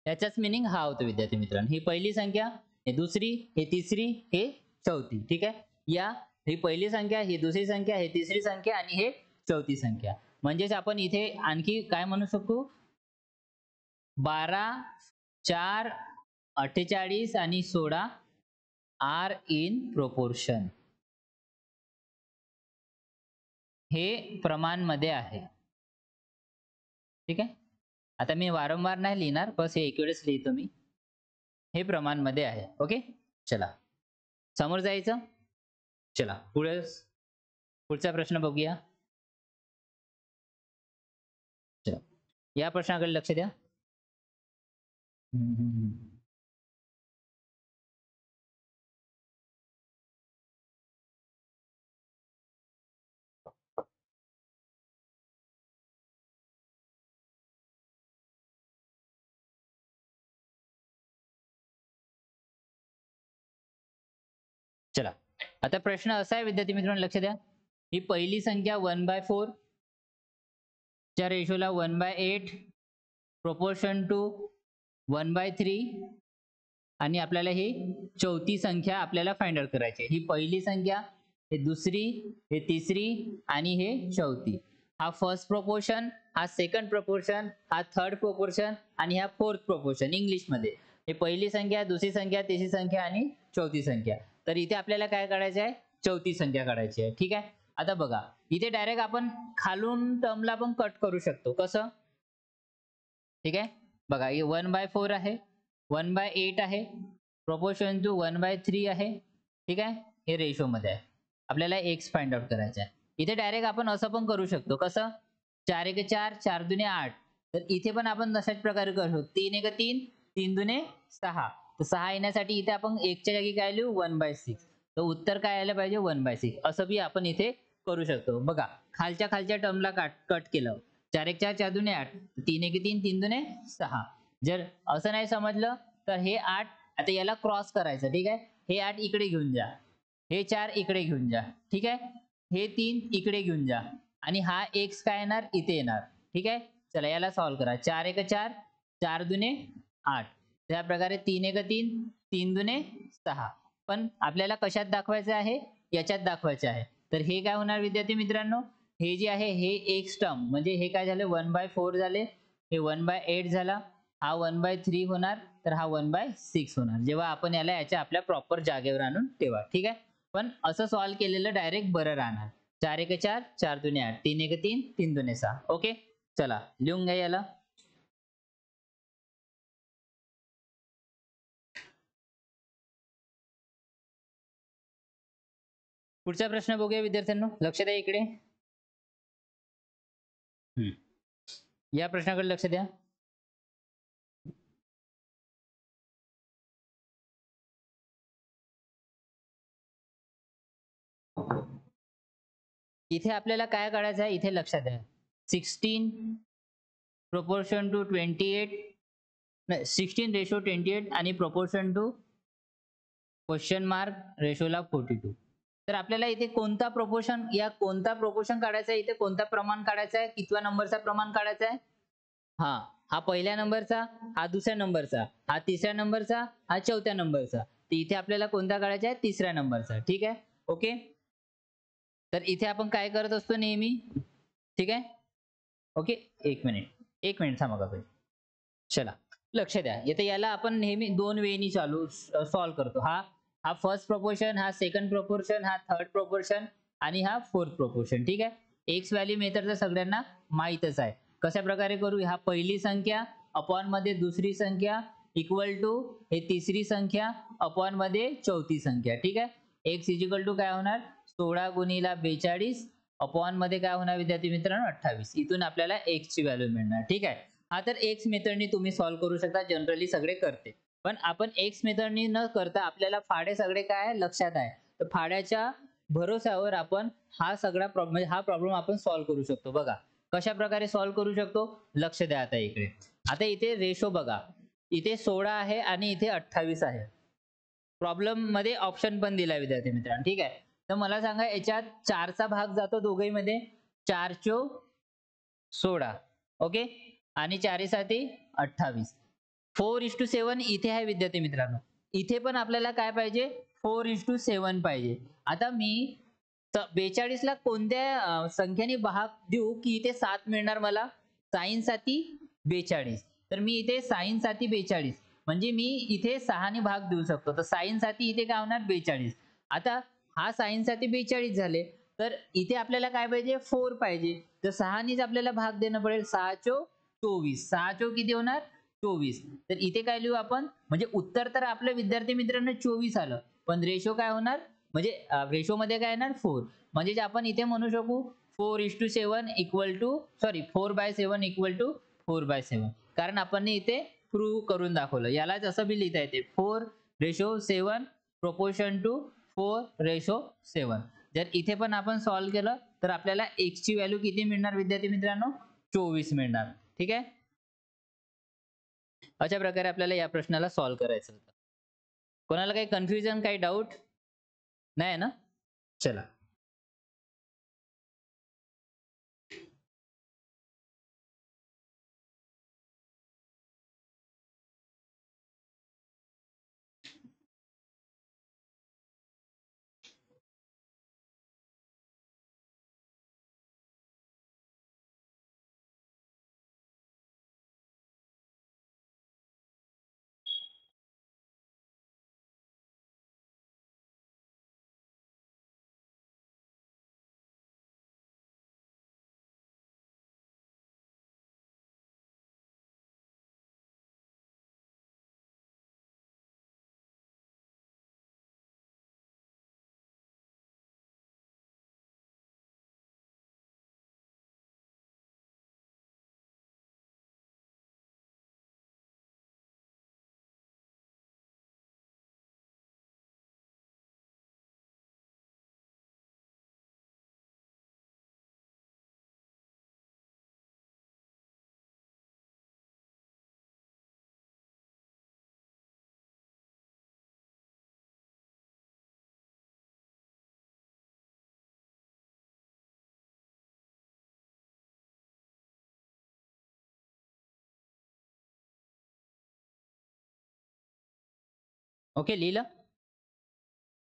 याचाच मिनिंग हा होतो विद्यार्थी मित्रांनो. ही पहिली संख्या हे दुसरी हे तिसरी हे चौथी. ठीक आहे. या ही पहिली संख्या ही दुसरी संख्या हे तिसरी संख्या आणि हे चौथी संख्या. म्हणजेच आपण इथे आणखी काय म्हणू शकतो 12 4 48 आणि 16 आर इन प्रोपोर्शन हे प्रमाण मध्ये आहे. ठीक आहे. आता मी वारंवार नाही लिहिणार बस हे एक वेळेस लिहितो मी. हे प्रमाण मध्ये आहे. ओके. चला समोर जायचं. चला पुढचा प्रश्न बघूया. चला या प्रश्नाकडे लक्ष द्या. चला आता प्रश्न असा आहे विद्यार्थी मित्रांनो लक्ष द्या. ही पहिली संख्या 1/4 च्या रेशोला 1/8 प्रोपोर्शन टू 1/3 आणि आपल्याला ही चौथी संख्या आपल्याला फाइंड आउट करायची आहे. ही पहिली संख्या हे दुसरी हे तिसरी आणि हे चौथी. हा फर्स्ट प्रोपोर्शन हा सेकंड प्रोपोर्शन हा थर्ड प्रोपोर्शन आणि हा फोर्थ प्रोपोर्शन इंग्लिश मध्ये. हे पहिली संख्या दुसरी संख्या तिसरी संख्या आणि चौथी संख्या. तर इथे आपल्याला काय काढायचं आहे चौथी संख्या काढायची आहे. ठीक आहे. आता बघा इथे डायरेक्ट आपण खालून टर्मला पण कट करू शकतो. कसं ठीक आहे. बघा हे 1/4 आहे 1/8 आहे प्रोपोर्शन टू 1/3 आहे. ठीक आहे. हे रेशो मध्ये आहे. आपल्याला x फाइंड आउट करायचा आहे. इथे डायरेक्ट आपण असं पण करू शकतो. कसं 4 1 4 4 2 8. तर इथे पण आपण तशाच प्रकारे करू शकतो. 3 1 3 3 2 6. तर 6 येण्यासाठी इथे आपण 1 च्या जागी काय लिहू 1/6. तर उत्तर काय आलं पाहिजे 1/6. असं बी आपण इथे करू शकतो. बघा खालच्या टर्मला कट केलं 4 1 4 4 2 8 3 1 3 3 2 6. जर असं नाही समजलं तर हे 8 आता याला क्रॉस करायचं. ठीक आहे. हे 8 इकडे घेऊन जा हे 4 इकडे घेऊन जा. ठीक आहे. हे 3 इकडे घेऊन जा आणि हा x काय येणार इथे येणार. ठीक आहे. चला याला सॉल्व्ह करा 4 1 4 4 2 8. त्या प्रकारे 3 1 3 3 2 6. पण आपल्याला कशात दाखवायचं आहे याच्यात दाखवायचं आहे. तर हे काय होणार विद्यार्थी मित्रांनो हे जे आहे हे x टर्म म्हणजे हे काय झाले 1/4 झाले हे 1/8 झाला हा 1/3 होणार तर हा 1/6 होणार. जेव्हा आपण याला याच्या आपल्या प्रॉपर जागेवर आणून ठेवा. ठीक आहे. पण असं सॉल्व्ह केलेलं डायरेक्ट बरं राहणार. 4 एक 4, 4 दुने 8, 3 एक 3, 3 दुने 6. ओके, चला लिहून घ्या याला. पुढचा प्रश्न बघूया विद्यार्थ्यांनो, लक्ष द्या इकडे. या प्रश्नाकडे लक्ष द्या. इथे आपल्याला काय काढायचं आहे, इथे लक्षात द्या. 16 proportion to 28, 16:28 आणि proportion to क्वेश्चन मार्क रेशोला 42. तर आपल्याला इथे कोणता प्रोपोर्शन काढायचा आहे, इथे कोणता प्रमाण काढायचा आहे, कितव्या नंबरचा प्रमाण काढायचा आहे. हा पहिल्या नंबरचा, हा दुसऱ्या नंबरचा, हा तिसऱ्या नंबरचा, हा चौथ्या नंबरचा. तर इथे आपल्याला कोणता काढायचा आहे, तिसऱ्या नंबरचा. ठीक आहे, ओके. तर इथे आपण काय करत असतो नेहमी, ठीक आहे, ओके. एक मिनिट थांबा का. चला लक्ष द्या, इथे याला आपण नेहमी दोन वेनी सॉल्व करतो. हा फर्स्ट प्रोपोर्शन, हा सेकंड प्रोपोर्शन, हा थर्ड प्रोपोर्शन आणि हा फोर्थ प्रोपोर्शन. ठीक आहे, एक्स व्हॅल्यू मेथड तर सगळ्यांना माहीतच आहे. कशा प्रकारे करू, हा पहिली संख्या अपॉन मध्ये दुसरी संख्या इक्वल टू हे तिसरी संख्या अपॉन मध्ये चौथी संख्या. ठीक आहे, एक्स इक्वल टू काय होणार, 16 गुणिला 42 अपॉन मध्ये काय होणार विद्यार्थी मित्रांनो, 28. इथून आपल्याला एक्स ची व्हॅल्यू मिळणार. ठीक आहे, हा तर एक्स मेथडनी तुम्ही सॉल्व्ह करू शकता, जनरली सगळे करते. पण आपण एक्स मेथडनी न करता आपल्याला फाडे सगळे काय लक्षात आहे, तर फाड्याच्या भरोश्यावर आपण हा सगळा प्रॉब्लेम हा प्रॉब्लेम आपण सॉल्व्ह करू शकतो. बघा कशा प्रकारे सॉल्व्ह करू शकतो, लक्ष द्या आता इकडे. आता इथे रेशो बघा, इथे 16 आहे आणि इथे 28 आहे. प्रॉब्लेम मध्ये ऑप्शन पण दिलाय विद्यार्थी मित्रांनो. ठीक आहे, तर मला सांगा याच्यात 4चा भाग जातो दोघीमध्ये, 4 चोक 16. ओके, आणि 4 साठी 28. 4:7 इथे आहे विद्यार्थी मित्रांनो. इथे पण आपल्याला काय पाहिजे, 4:7 पाहिजे. आता मी 42 ला कोणत्या संख्येने भाग देऊ की इथे 7 मिळणार मला, साइन साठी 42. तर मी इथे साइन साठी 42 म्हणजे मी इथे 6 ने भाग देऊ शकतो. तर साइन साठी इथे काय होणार 42. आता हा साइन साठी 42 झाले, तर इथे आपल्याला काय पाहिजे, 4 पाहिजे. तर 6 नेच आपल्याला भाग देणं पडेल. 6 चोक 24, 6 चोक किती होणार 24. तर इथे काय लिहू आपण, म्हणजे उत्तर तर आपल्या विद्यार्थी मित्रांनो 24 आलं, पण रेशो काय होणार, म्हणजे रेशो मध्ये काय येणार 4. म्हणजे आपण इथे म्हणू शकू 4:7 इक्वल टू 4/7 इक्वल टू 4/7. कारण आपण इथे प्रूव्ह करून दाखवलं. यालाच असं बी लिहिता येते 4:7 प्रोपोर्शन टू 4:7. जर इथे पण आपण सॉल्व्ह केलं तर आपल्याला x ची व्हॅल्यू किती मिळणार विद्यार्थी मित्रांनो, 24 मिळणार. ठीक आहे, अशा प्रकारे आपल्याला या प्रश्नाला सॉल्व्ह करायचं होतं. कोणाला काही कन्फ्युजन, काही डाऊट नाही ना. चला ओके, लिहिलं.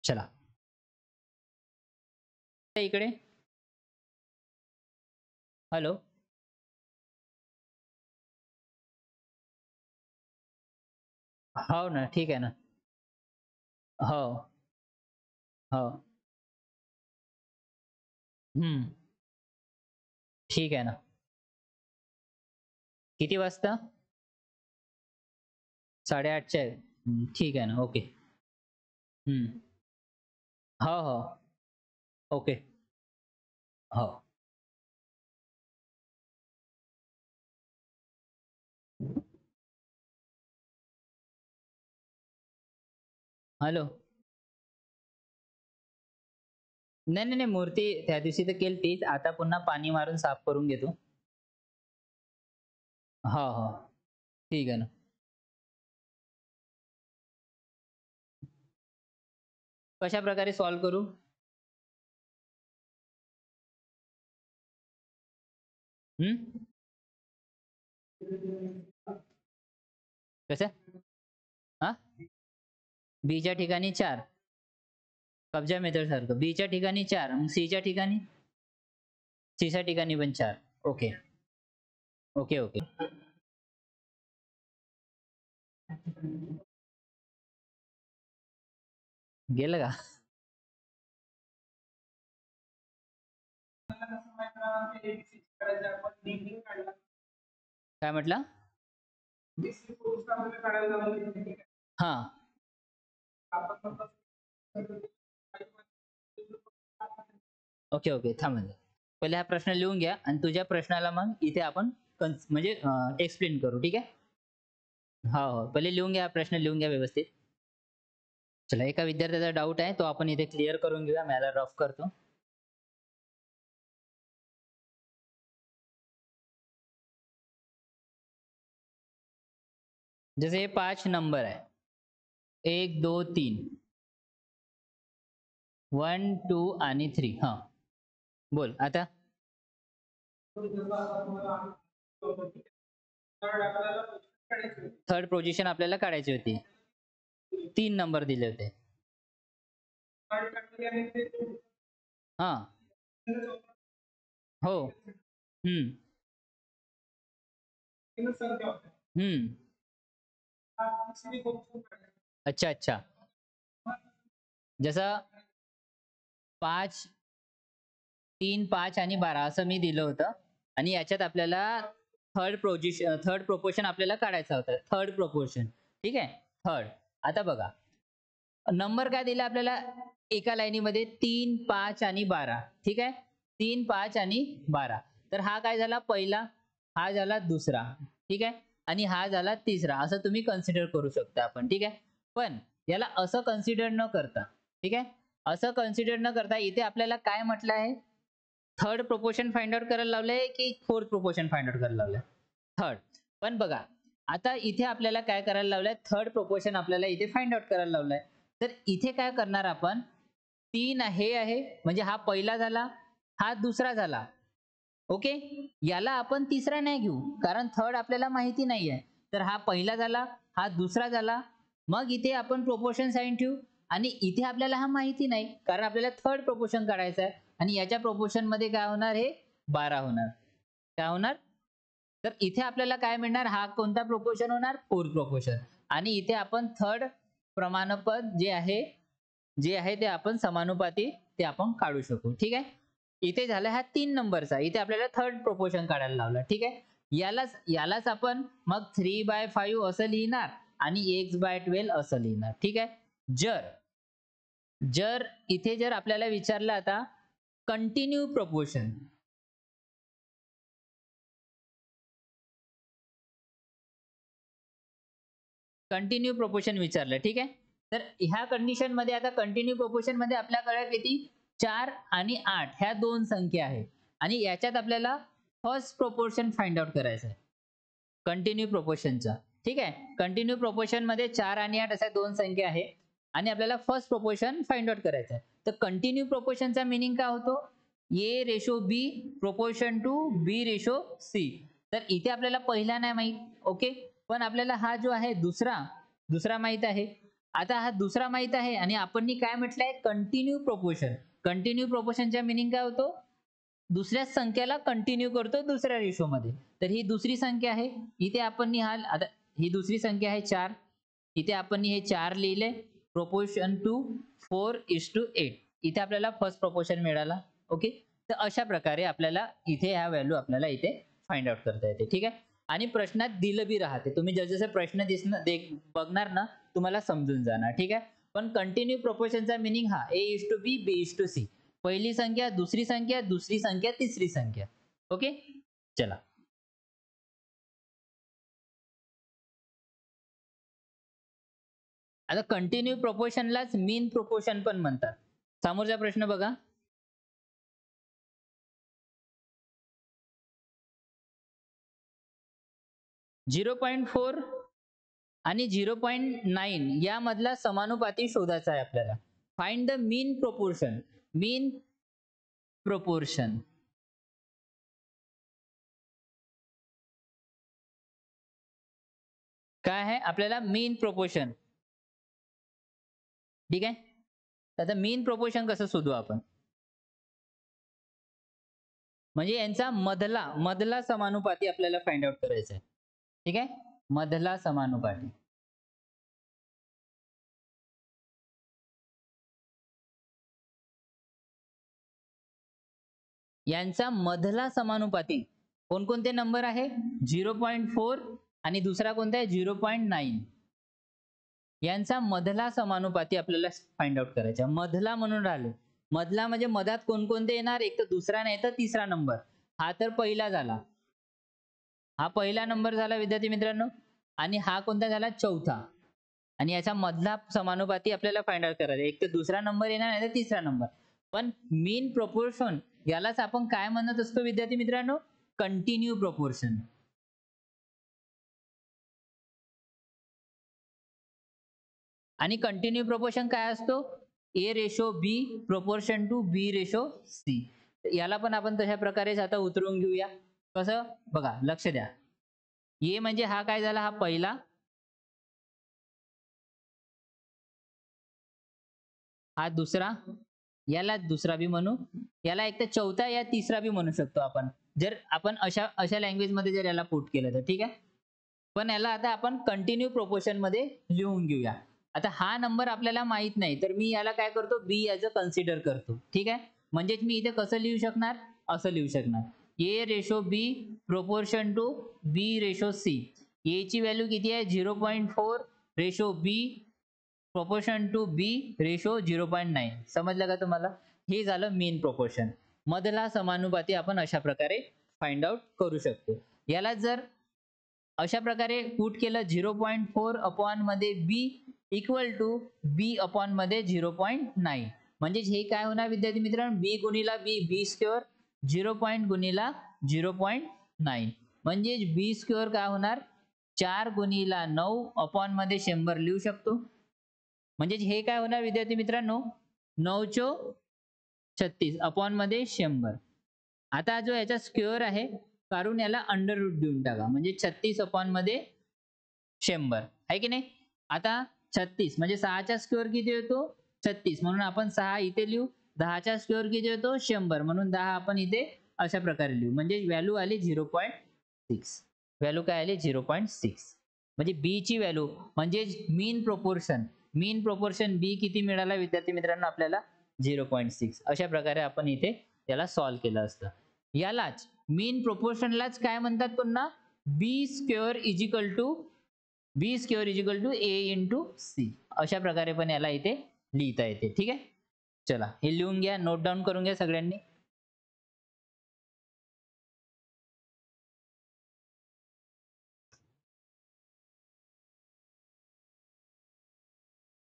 चला इकडे, हॅलो, हो ना, ठीक आहे ना. हो हो ठीक आहे ना. किती वाजता? 8:30च्या आहे. ठीक आहे ना. ओके. हं. हो, हो. ओके. हो. हॅलो. नाही, नाही, नाही. मूर्ती त्या दिवशी तर केलतीच. आता पुन्हा पाणी मारून साफ करून घेतो. हो, हो. ठीक आहे ना. कशाप्रकारे सॉल्व्ह करू? हं? कसं? हां? बीच्या ठिकाणी 4 कब्जा मेथड सारखं. बीच्या ठिकाणी 4 मग सीच्या ठिकाणी? सीच्या ठिकाणी पण 4. ओके. Okay, okay. गेलं का? काय म्हटला? हां. Okay, okay. थांबा जरा. पहिले हा प्रश्न लिहून घ्या आणि तुझ्या प्रश्नाला मग इथे आपण म्हणजे एक्सप्लेन करू. ठीक आहे? हो, हो. पहिले लिहून घ्या, प्रश्न लिहून घ्या व्यवस्थित. चला, एका विद्यार्थ्याचा डाऊट आहे, तो आपण इथे क्लिअर करून घेऊया. मी याला रफ करतो. जसे हे 5 नंबर आहे. 1, 2, 3. 1, 2 आणि 3. हां. बोल आता. थर्ड पोझिशन आपल्याला काढायची होती. 3 नंबर दिले होते. हां. हो. हं. हं. अच्छा, अच्छा. जसं 5, 3, 5 आणि 12 असं मी दिलं होतं आणि याच्यात आपल्याला थर्ड प्रोपोर्शन आपल्याला काढायचा होता. Third proportion. ठीक आहे? थर्ड. आता बघा, नंबर काय दिला आपल्याला एका लाईनीमध्ये 3, 5 आणि 12. ठीक आहे? 3, 5 आणि 12. तर हा काय झाला पहिला, हा झाला दुसरा. ठीक आहे? आणि हा झाला तिसरा. असं तुम्ही कन्सिडर करू शकता आपण. ठीक आहे? पण याला असं कन्सिडर न करता, ठीक आहे? असं कन्सिडर न करता इथे आपल्याला काय म्हटलं आहे? थर्ड प्रोपोर्शन फाइंड आउट करायला लावलंय की फोर्थ प्रोपोर्शन फाइंड आउट करायला लावलंय? थर्ड. पण बघा, आता इथे आपल्याला काय करायला लावलंय? थर्ड प्रोपोर्शन आपल्याला इथे फाइंड आउट करायला लावलंय. तर इथे काय करणार आपण? 3 हे आहे, म्हणजे हा पहिला झाला, हा दुसरा झाला. ओके? याला आपण तिसरा नाही घेऊ, कारण थर्ड आपल्याला माहिती नाहीये. तर हा पहिला झाला, हा दुसरा झाला. मग इथे आपण प्रोपोर्शन साइन ठेवू आणि इथे आपल्याला हा माहिती नाही, कारण आपल्याला थर्ड प्रोपोर्शन काढायचं आहे आणि याच्या प्रोपोर्शनमध्ये काय होणार? हे 12 होणार. काय होणार? तर इथे आपल्याला काय मिळणार? हा कोणता प्रोपोर्शन होणार? Fourth proportion. आणि इथे आपण थर्ड प्रमाणपद जे आहे ते आपण समानुपाती ते आपण काढू शकू. ठीक आहे? इथे झालं हा 3 नंबरचा. इथे आपल्याला थर्ड प्रोपोर्शन काढायला लावला. ठीक आहे? यालाच आपण मग 3/5 असं लिहिणार आणि x/12 असं लिहिणार. ठीक आहे? जर जर इथे जर आपल्याला विचारलं आता कंटिन्यू प्रोपोर्शन. कंटिन्यू प्रोपोर्शन विचारलं. ठीक आहे? तर ह्या कंडिशनमध्ये आता कंटिन्यू प्रोपोर्शनमध्ये आपल्याकडे किती? 4 आणि 8 ह्या 2 संख्या आहेत आणि याच्यात आपल्याला फर्स्ट प्रोपोर्शन फाइंड आउट करायचं आहे. कंटिन्यू प्रोपोर्शनचा. ठीक आहे? कंटिन्यू प्रोपोर्शनमध्ये 4 आणि 8 अशा 2 संख्या आहे आणि आपल्याला फर्स्ट प्रोपोर्शन फाइंड आउट करायचं आहे. तर कंटिन्यू प्रोपोर्शनचा मीनिंग काय होतो? A:B proportion to B:C. तर इथे आपल्याला पहिला नाही माहित. ओके? पण आपल्याला हा जो आहे दुसरा माहित आहे. आता हा दुसरा माहित आहे आणि आपण काय म्हटलंय? Continue proportion. कंटिन्यू प्रोपोर्शनचा मीनिंग काय होतो? दुसऱ्याच संख्याला कंटिन्यू करतो दुसऱ्या रेशोमध्ये. तर ही दुसरी संख्या आहे. इथे आपण आता ही दुसरी संख्या आहे 4. इथे आपण हे 4 लिहिले. Proportion to 4:8. इथे आपल्याला फर्स्ट प्रोपोर्शन मिळाला. ओके? तर अशा प्रकारे आपल्याला इथे ह्या व्हॅल्यू आपल्याला इथे फाइंड आउट करता येते. ठीक आहे. आणि प्रश्नात दिलं बी राहते. तुम्ही जसजसे प्रश्न बघणार ना तुम्हाला समजून जाणार. ठीक आहे. पण कंटिन्यू प्रोपोर्शनचा मीनिंग हा A:B, B:C. पहिली संख्या, दुसरी संख्या, दुसरी संख्या, तिसरी संख्या. ओके. चला. आता कंटिन्यू प्रोपोर्शनलाच मीन प्रोपोर्शन पण म्हणतात. समोरचा प्रश्न बघा. 0.4 आणि 0.9 यामधला समानुपाती शोधायचा आहे आपल्याला. Find the mean proportion. Mean proportion. काय आहे आपल्याला मीन प्रोपोर्शन. ठीक आहे. आता मीन प्रोपोर्शन कसं शोधू आपण? म्हणजे यांचा मधला समानुपाती आपल्याला फाइंड आउट करायचा आहे. ठीक आहे. मधला समानुपाती. यांचा मधला समानुपाती कोणकोणते नंबर आहे? 0.4 आणि दुसरा कोणता आहे? 0.9. यांचा मधला समानुपाती आपल्याला फाइंड आउट करायचा. मधला म्हणून राहिलो. मधला म्हणजे मधात कोणकोणते येणार? एक तर दुसरा नाही तर तिसरा नंबर. हा तर पहिला झाला. हा पहिला नंबर झाला विद्यार्थी मित्रांनो. आणि हा कोणता झाला? चौथा. आणि याचा मधला समानुपाती आपल्याला फाइंड आउट करायचा. एक तर दुसरा नंबर येणार नाही तर तिसरा नंबर. पण मीन प्रोपोर्शन यालाच आपण काय म्हणत असतो विद्यार्थी मित्रांनो? Continue proportion. आणि कंटिन्यू प्रोपोर्शन काय असतो? A:B proportion to B:C. याला पण आपण तशा प्रकारेच आता उतरवून घेऊया. कसं? बघा लक्ष द्या. A म्हणजे हा काय झाला? हा पहिला. हा दुसरा. याला दुसरा बी म्हणू. याला एक तर चौथा या तिसरा बी म्हणू शकतो आपण. जर आपण अशा लँग्वेज मध्ये जर याला पुट केलं तर. ठीक आहे. पण याला आता आपण कंटिन्यू प्रोपोर्शन मध्ये लिहून घेऊया. आता हा नंबर आपल्याला माहित नाही तर मी याला काय करतो? B ॲज अ कन्सिडर करतो. ठीक आहे. म्हणजेच मी इथे कसं लिहू शकणार? असं लिहू शकणार. A:B proportion to B:C. A ची व्हॅल्यू किती आहे? 0.4 ratio B proportion to B ratio 0.9. समजलं का तुम्हाला? हे झालं मीन प्रोपोर्शन. मधला समानुपाती आपण अशा प्रकारे फाइंड आउट करू शकतो. याला जर अशा प्रकारे पुट केलं 0.4 अपॉन मध्ये B equal to B upon मध्ये 0.9. म्हणजे हे काय होणार विद्यार्थी मित्रांनो? B गुणिला B B स्क्वेअर 0. गुणिला 0.9 म्हणजे B स्क्वेअर काय होणार? 4 गुणिला 9 अपॉन मध्ये 100 लिहू शकतो. म्हणजे हे काय होणार विद्यार्थी मित्रांनो? 9×36 अपॉन मध्ये 100. आता जो याचा स्क्वेअर आहे काढून याला अंडर रूट देऊन टाका. म्हणजे 36 अपॉन मध्ये 100 आहे की नाही? आता 36 म्हणजे 6चा स्क्वेअर किती येतो? 36 म्हणून आपण 6 इथे लिहू. 10चा स्क्वेअर किती येतो? 100 म्हणून 10 आपण इथे अशा प्रकारे लिहू. म्हणजे व्हॅल्यू आली 0.6. व्हॅल्यू काय आली? 0.6. म्हणजे B ची व्हॅल्यू म्हणजे मीन प्रोपोर्शन. मीन प्रोपोर्शन B किती मिळाला विद्यार्थी मित्रांनो आपल्याला? 0.6. अशा प्रकारे आपण इथे त्याला सॉल्व्ह केलं असतं. यालाच मीन प्रोपोर्शनलाच काय म्हणतात पुन्हा? B square is equal to A into C. अशा प्रकारे पण याला इथे लिहिता येते. ठीक आहे. चला हे लिहून घ्या. नोट डाऊन करून घ्या सगळ्यांनी.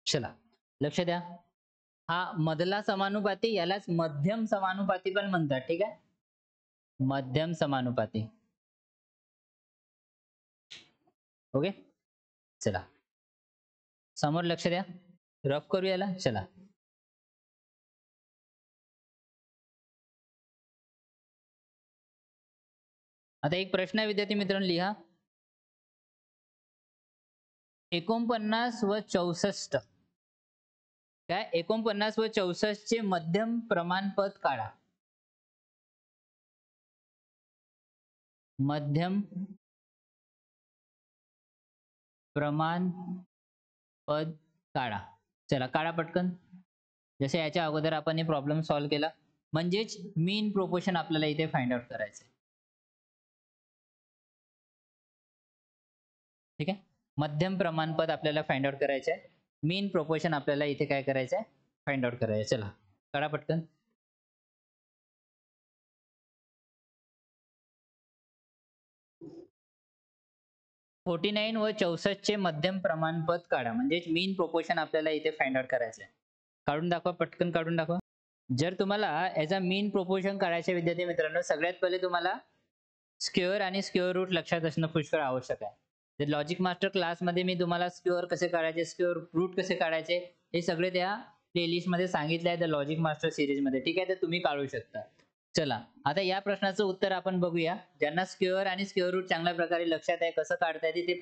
चला लक्ष द्या. हा मधला समानुपाती यालाच मध्यम समानुपाती पण म्हणतात. ठीक आहे. मध्यम समानुपाती. ओके. चला समोर लक्ष द्या. रफ करू याला. चला आता एक प्रश्न आहे विद्यार्थी मित्रांनो लिहा. 49 व 64. काय? 49 व 64 चे मध्यम प्रमाणपद काढा. मध्यम प्रमाणपद काढा. चला काढा पटकन. जसे याच्या अगोदर आपण हे प्रॉब्लेम सॉल्व्ह केला. म्हणजेच मीन प्रोपोर्शन आपल्याला इथे फाइंड आउट करायचं आहे. ठीक आहे, मध्यम प्रमाणपद आपल्याला फाइंड आउट करायचं आहे. मीन प्रोपोर्शन आपल्याला इथे काय करायचं आहे, फाइंड आउट करायचं. चला काढा पटकन. फोर्टी 49 व 64 चे मध्यम प्रमाणपद काढा. म्हणजे मीन प्रोपोर्शन आपल्याला इथे फाइंड आउट करायचं आहे. काढून दाखवा, पटकन काढून दाखवा. जर तुम्हाला याचा अ मीन प्रोपोर्शन काढायचे विद्यार्थी मित्रांनो, सगळ्यात पहिले तुम्हाला स्क्वेअर आणि स्क्वेअर रूट लक्षात असणं पुष्कळ आवश्यक आहे. तर लॉजिक मास्टर क्लासमध्ये मी तुम्हाला स्क्वेअर कसे काढायचे, स्क्वेअर रूट कसे काढायचे हे सगळे त्या प्लेलिस्टमध्ये सांगितलं आहे, द लॉजिक मास्टर सिरीजमध्ये. ठीक आहे, तर तुम्ही काढू शकता. चला आता या प्रश्नाचं उत्तर आपण बघूया. ज्यांना स्क्वेअर आणि स्क्वेअर रूट चांगल्या प्रकारे लक्षात आहे, कसं काढता येते ते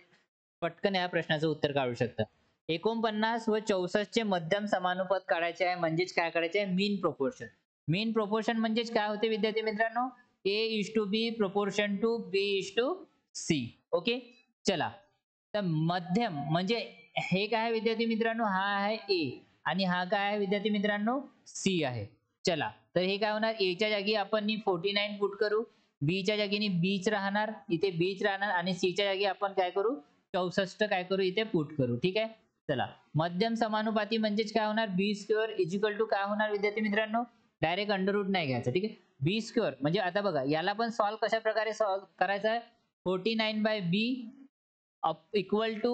पटकन या प्रश्नाचं उत्तर काढू शकता. 49 व 64 चे मध्यम समानुपात काढायचे आहे. म्हणजेच काय करायचे आहे, मीन प्रोपोर्शन. मीन प्रोपोर्शन म्हणजेच काय होते विद्यार्थी मित्रांनो, A:B proportion to B:C. Okay, चला तर मध्यम म्हणजे हे काय आहे विद्यार्थी मित्रांनो, हा आहे A आणि हा काय आहे विद्यार्थी मित्रांनो, C आहे. चला तर हे काय होणार, A च्या जागी आपण 49 पुट करू, B च्या जागी Bच राहणार, इथे Bच राहणार आणि C च्या जागी आपण काय करू, 64 काय करू इथे पुट करू. ठीक आहे, चला मध्यम समानुपाती म्हणजेच काय होणार, B² इक्वल टू काय होणार विद्यार्थी मित्रांनो, डायरेक्ट अंडर रूट नाही घ्यायचं. ठीक आहे, B² म्हणजे आता बघा याला पण सॉल्व्ह कशा प्रकारे सॉल्व्ह करायचं आहे, 49/B equal to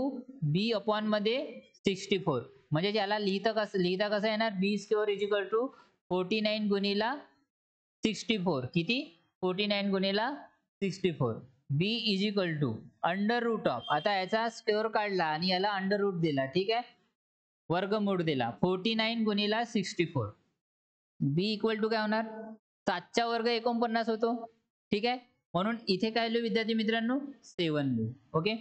B upon मध्ये 64. म्हणजे याला लिहिता कसं येणार, B² इक्वल टू 49 गुणिला 64. किती, 49 गुणिला 64. B is equal to under root of, आता याचा स्क्वेअर काढला आणि याला अंडर रूट दिला. ठीक आहे, वर्गमूळ दिला, 49 गुणिला 64. B इक्वल टू काय होणार, 7चा वर्ग 49 होतो. ठीक आहे, म्हणून इथे काय लिहू विद्यार्थी मित्रांनो, 7 लिहू. ओके,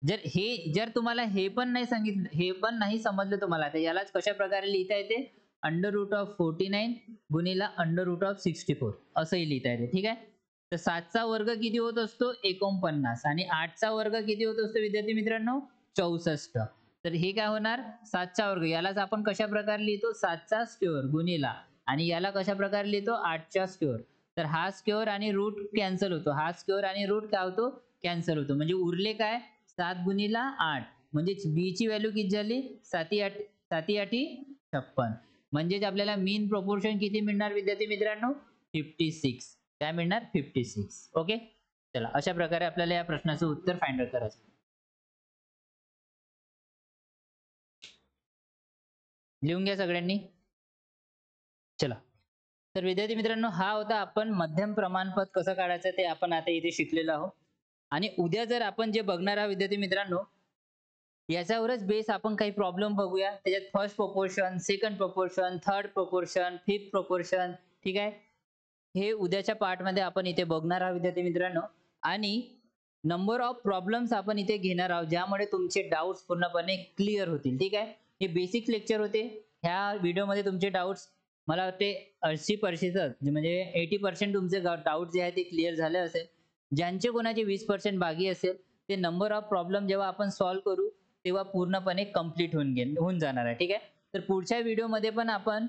जर तुम्हाला हे पण नाही सांगितलं, हे पण नाही समजलं तुम्हाला, तर यालाच कशा प्रकारे लिहिता येते, अंडर रूट ऑफ 49 गुणिला अंडर रूट ऑफ 64 असंही लिहिता येते. ठीक आहे, तर 7चा वर्ग किती होत असतो, 49 आणि 8चा वर्ग किती होत असतो विद्यार्थी मित्रांनो, 64. तर हे काय होणार, 7चा वर्ग, यालाच आपण कशा प्रकारे लिहितो, 7चा स्क्वेअर गुणिला, आणि याला कशा प्रकारे लिहितो, 8चा स्क्वेअर. तर हा स्क्वेअर आणि रूट कॅन्सल होतो, हा स्क्वेअर आणि रूट काय होतो, कॅन्सल होतो. म्हणजे उरले काय, 7 गुणिला 8, म्हणजे B ची व्हॅल्यू किती झाली, 7 8 56. म्हणजेच आपल्याला मीन प्रोपोर्शन किती मिळणार विद्यार्थी मित्रांनो, 56. काय मिळणार, 56. ओके, चला अशा प्रकारे आपल्याला या प्रश्नाचं उत्तर फाइंड आउट करायचं. लिहून घ्या सगळ्यांनी. चला तर विद्यार्थी मित्रांनो, हा होता आपण मध्यम प्रमाणपद कसं काढायचं ते आपण आता इथे शिकलेलो आहोत. आणि उद्या जर आपण जे बघणार आहोत विद्यार्थी मित्रांनो, याच्यावरच बेस आपण काही प्रॉब्लेम बघूया. त्याच्यात first proportion, second proportion, third proportion, fifth proportion. ठीक आहे, हे उद्याच्या पार्टमध्ये आपण इथे बघणार आहोत विद्यार्थी मित्रांनो. आणि नंबर ऑफ प्रॉब्लेम्स आपण इथे घेणार आहोत, ज्यामुळे तुमचे डाउट्स पूर्णपणे क्लिअर होतील. ठीक आहे, हे बेसिक लेक्चर होते. ह्या व्हिडिओमध्ये तुमचे डाउट्स मला वाटते 80% म्हणजे 80% तुमचे डाउट जे आहे ते क्लिअर झाले असेल. ज्यांचे कोणाचे 20% बाकी असेल, ते नंबर ऑफ प्रॉब्लेम जेव्हा आपण सॉल्व्ह करू तेव्हा पूर्णपणे कंप्लीट होऊन जाणार आहे. ठीक आहे, तर पुढच्या व्हिडिओमध्ये पण आपण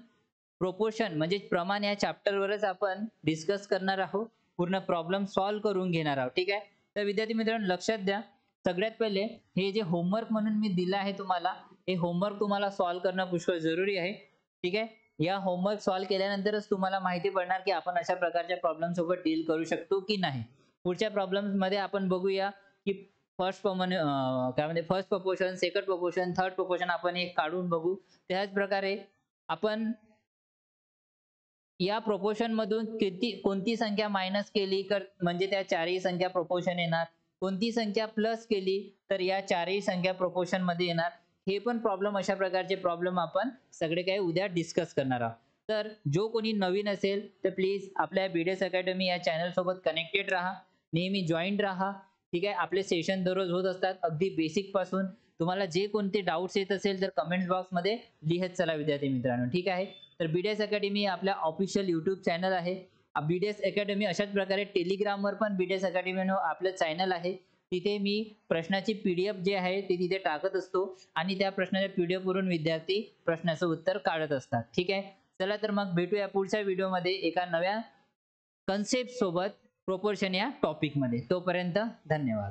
प्रोपोर्शन म्हणजे प्रमाण या चॅप्टरवरच आपण डिस्कस करणार आहोत, पूर्ण प्रॉब्लेम सॉल्व्ह करून घेणार आहोत. ठीक आहे, तर विद्यार्थी मित्रांनो लक्षात द्या, सगळ्यात पहिले हे जे होमवर्क म्हणून मी दिलं आहे तुम्हाला, हे होमवर्क तुम्हाला सॉल्व्ह करणं पुष्कळ जरुरी आहे. ठीक आहे, या होमवर्क सॉल्व्ह केल्यानंतरच तुम्हाला माहिती पडणार की आपण अशा प्रकारच्या प्रॉब्लेम सोबत डील करू शकतो की नाही. पुढच्या प्रॉब्लेम्स मध्ये आपण बघूया की first proportion, second proportion, third proportion आपण एक काढून बघू. त्याच प्रकारे आपण या प्रोपोर्शन मधून कोणती संख्या मायनस केली तर म्हणजे त्या चारही संख्या प्रोपोर्शन येणार, कोणती संख्या प्लस केली तर या चारही संख्या प्रोपोर्शन मध्ये येणार. हे पण प्रॉब्लेम, अशा प्रकारचे प्रॉब्लेम आपण सगळे काही उद्या डिस्कस करणार आहोत. तर जो कोणी नवीन असेल तर प्लीज आपल्या BDS अकॅडमी या चॅनल सोबत कनेक्टेड राहा, नेहमी जॉईंट राहा. ठीक आहे, आपले सेशन दररोज होत असतात, अगदी बेसिक पासून. तुम्हाला जे कोणते डाउट्स येत असेल तर कमेंट बॉक्स मध्ये लिहत चला विद्यार्थी मित्रांनो. ठीक आहे, तर BDS अकॅडमी आपल्या ऑफिशियल युट्यूब चॅनल आहे. BDS अकॅडमी अशाच प्रकारे टेलिग्रामवर पण BDS अकॅडमी आपलं चॅनल आहे. तिथे मी प्रश्नाची PDF जे आहे ते तिथे टाकत असतो आणि त्या प्रश्नाच्या PDF वरून विद्यार्थी प्रश्नाचं उत्तर काढत असतात. ठीक आहे, चला तर मग भेटूया पुढच्या व्हिडिओमध्ये एका नव्या कन्सेप्ट सोबत, प्रोपोर्शन या टॉपिकमध्ये. तोपर्यंत धन्यवाद.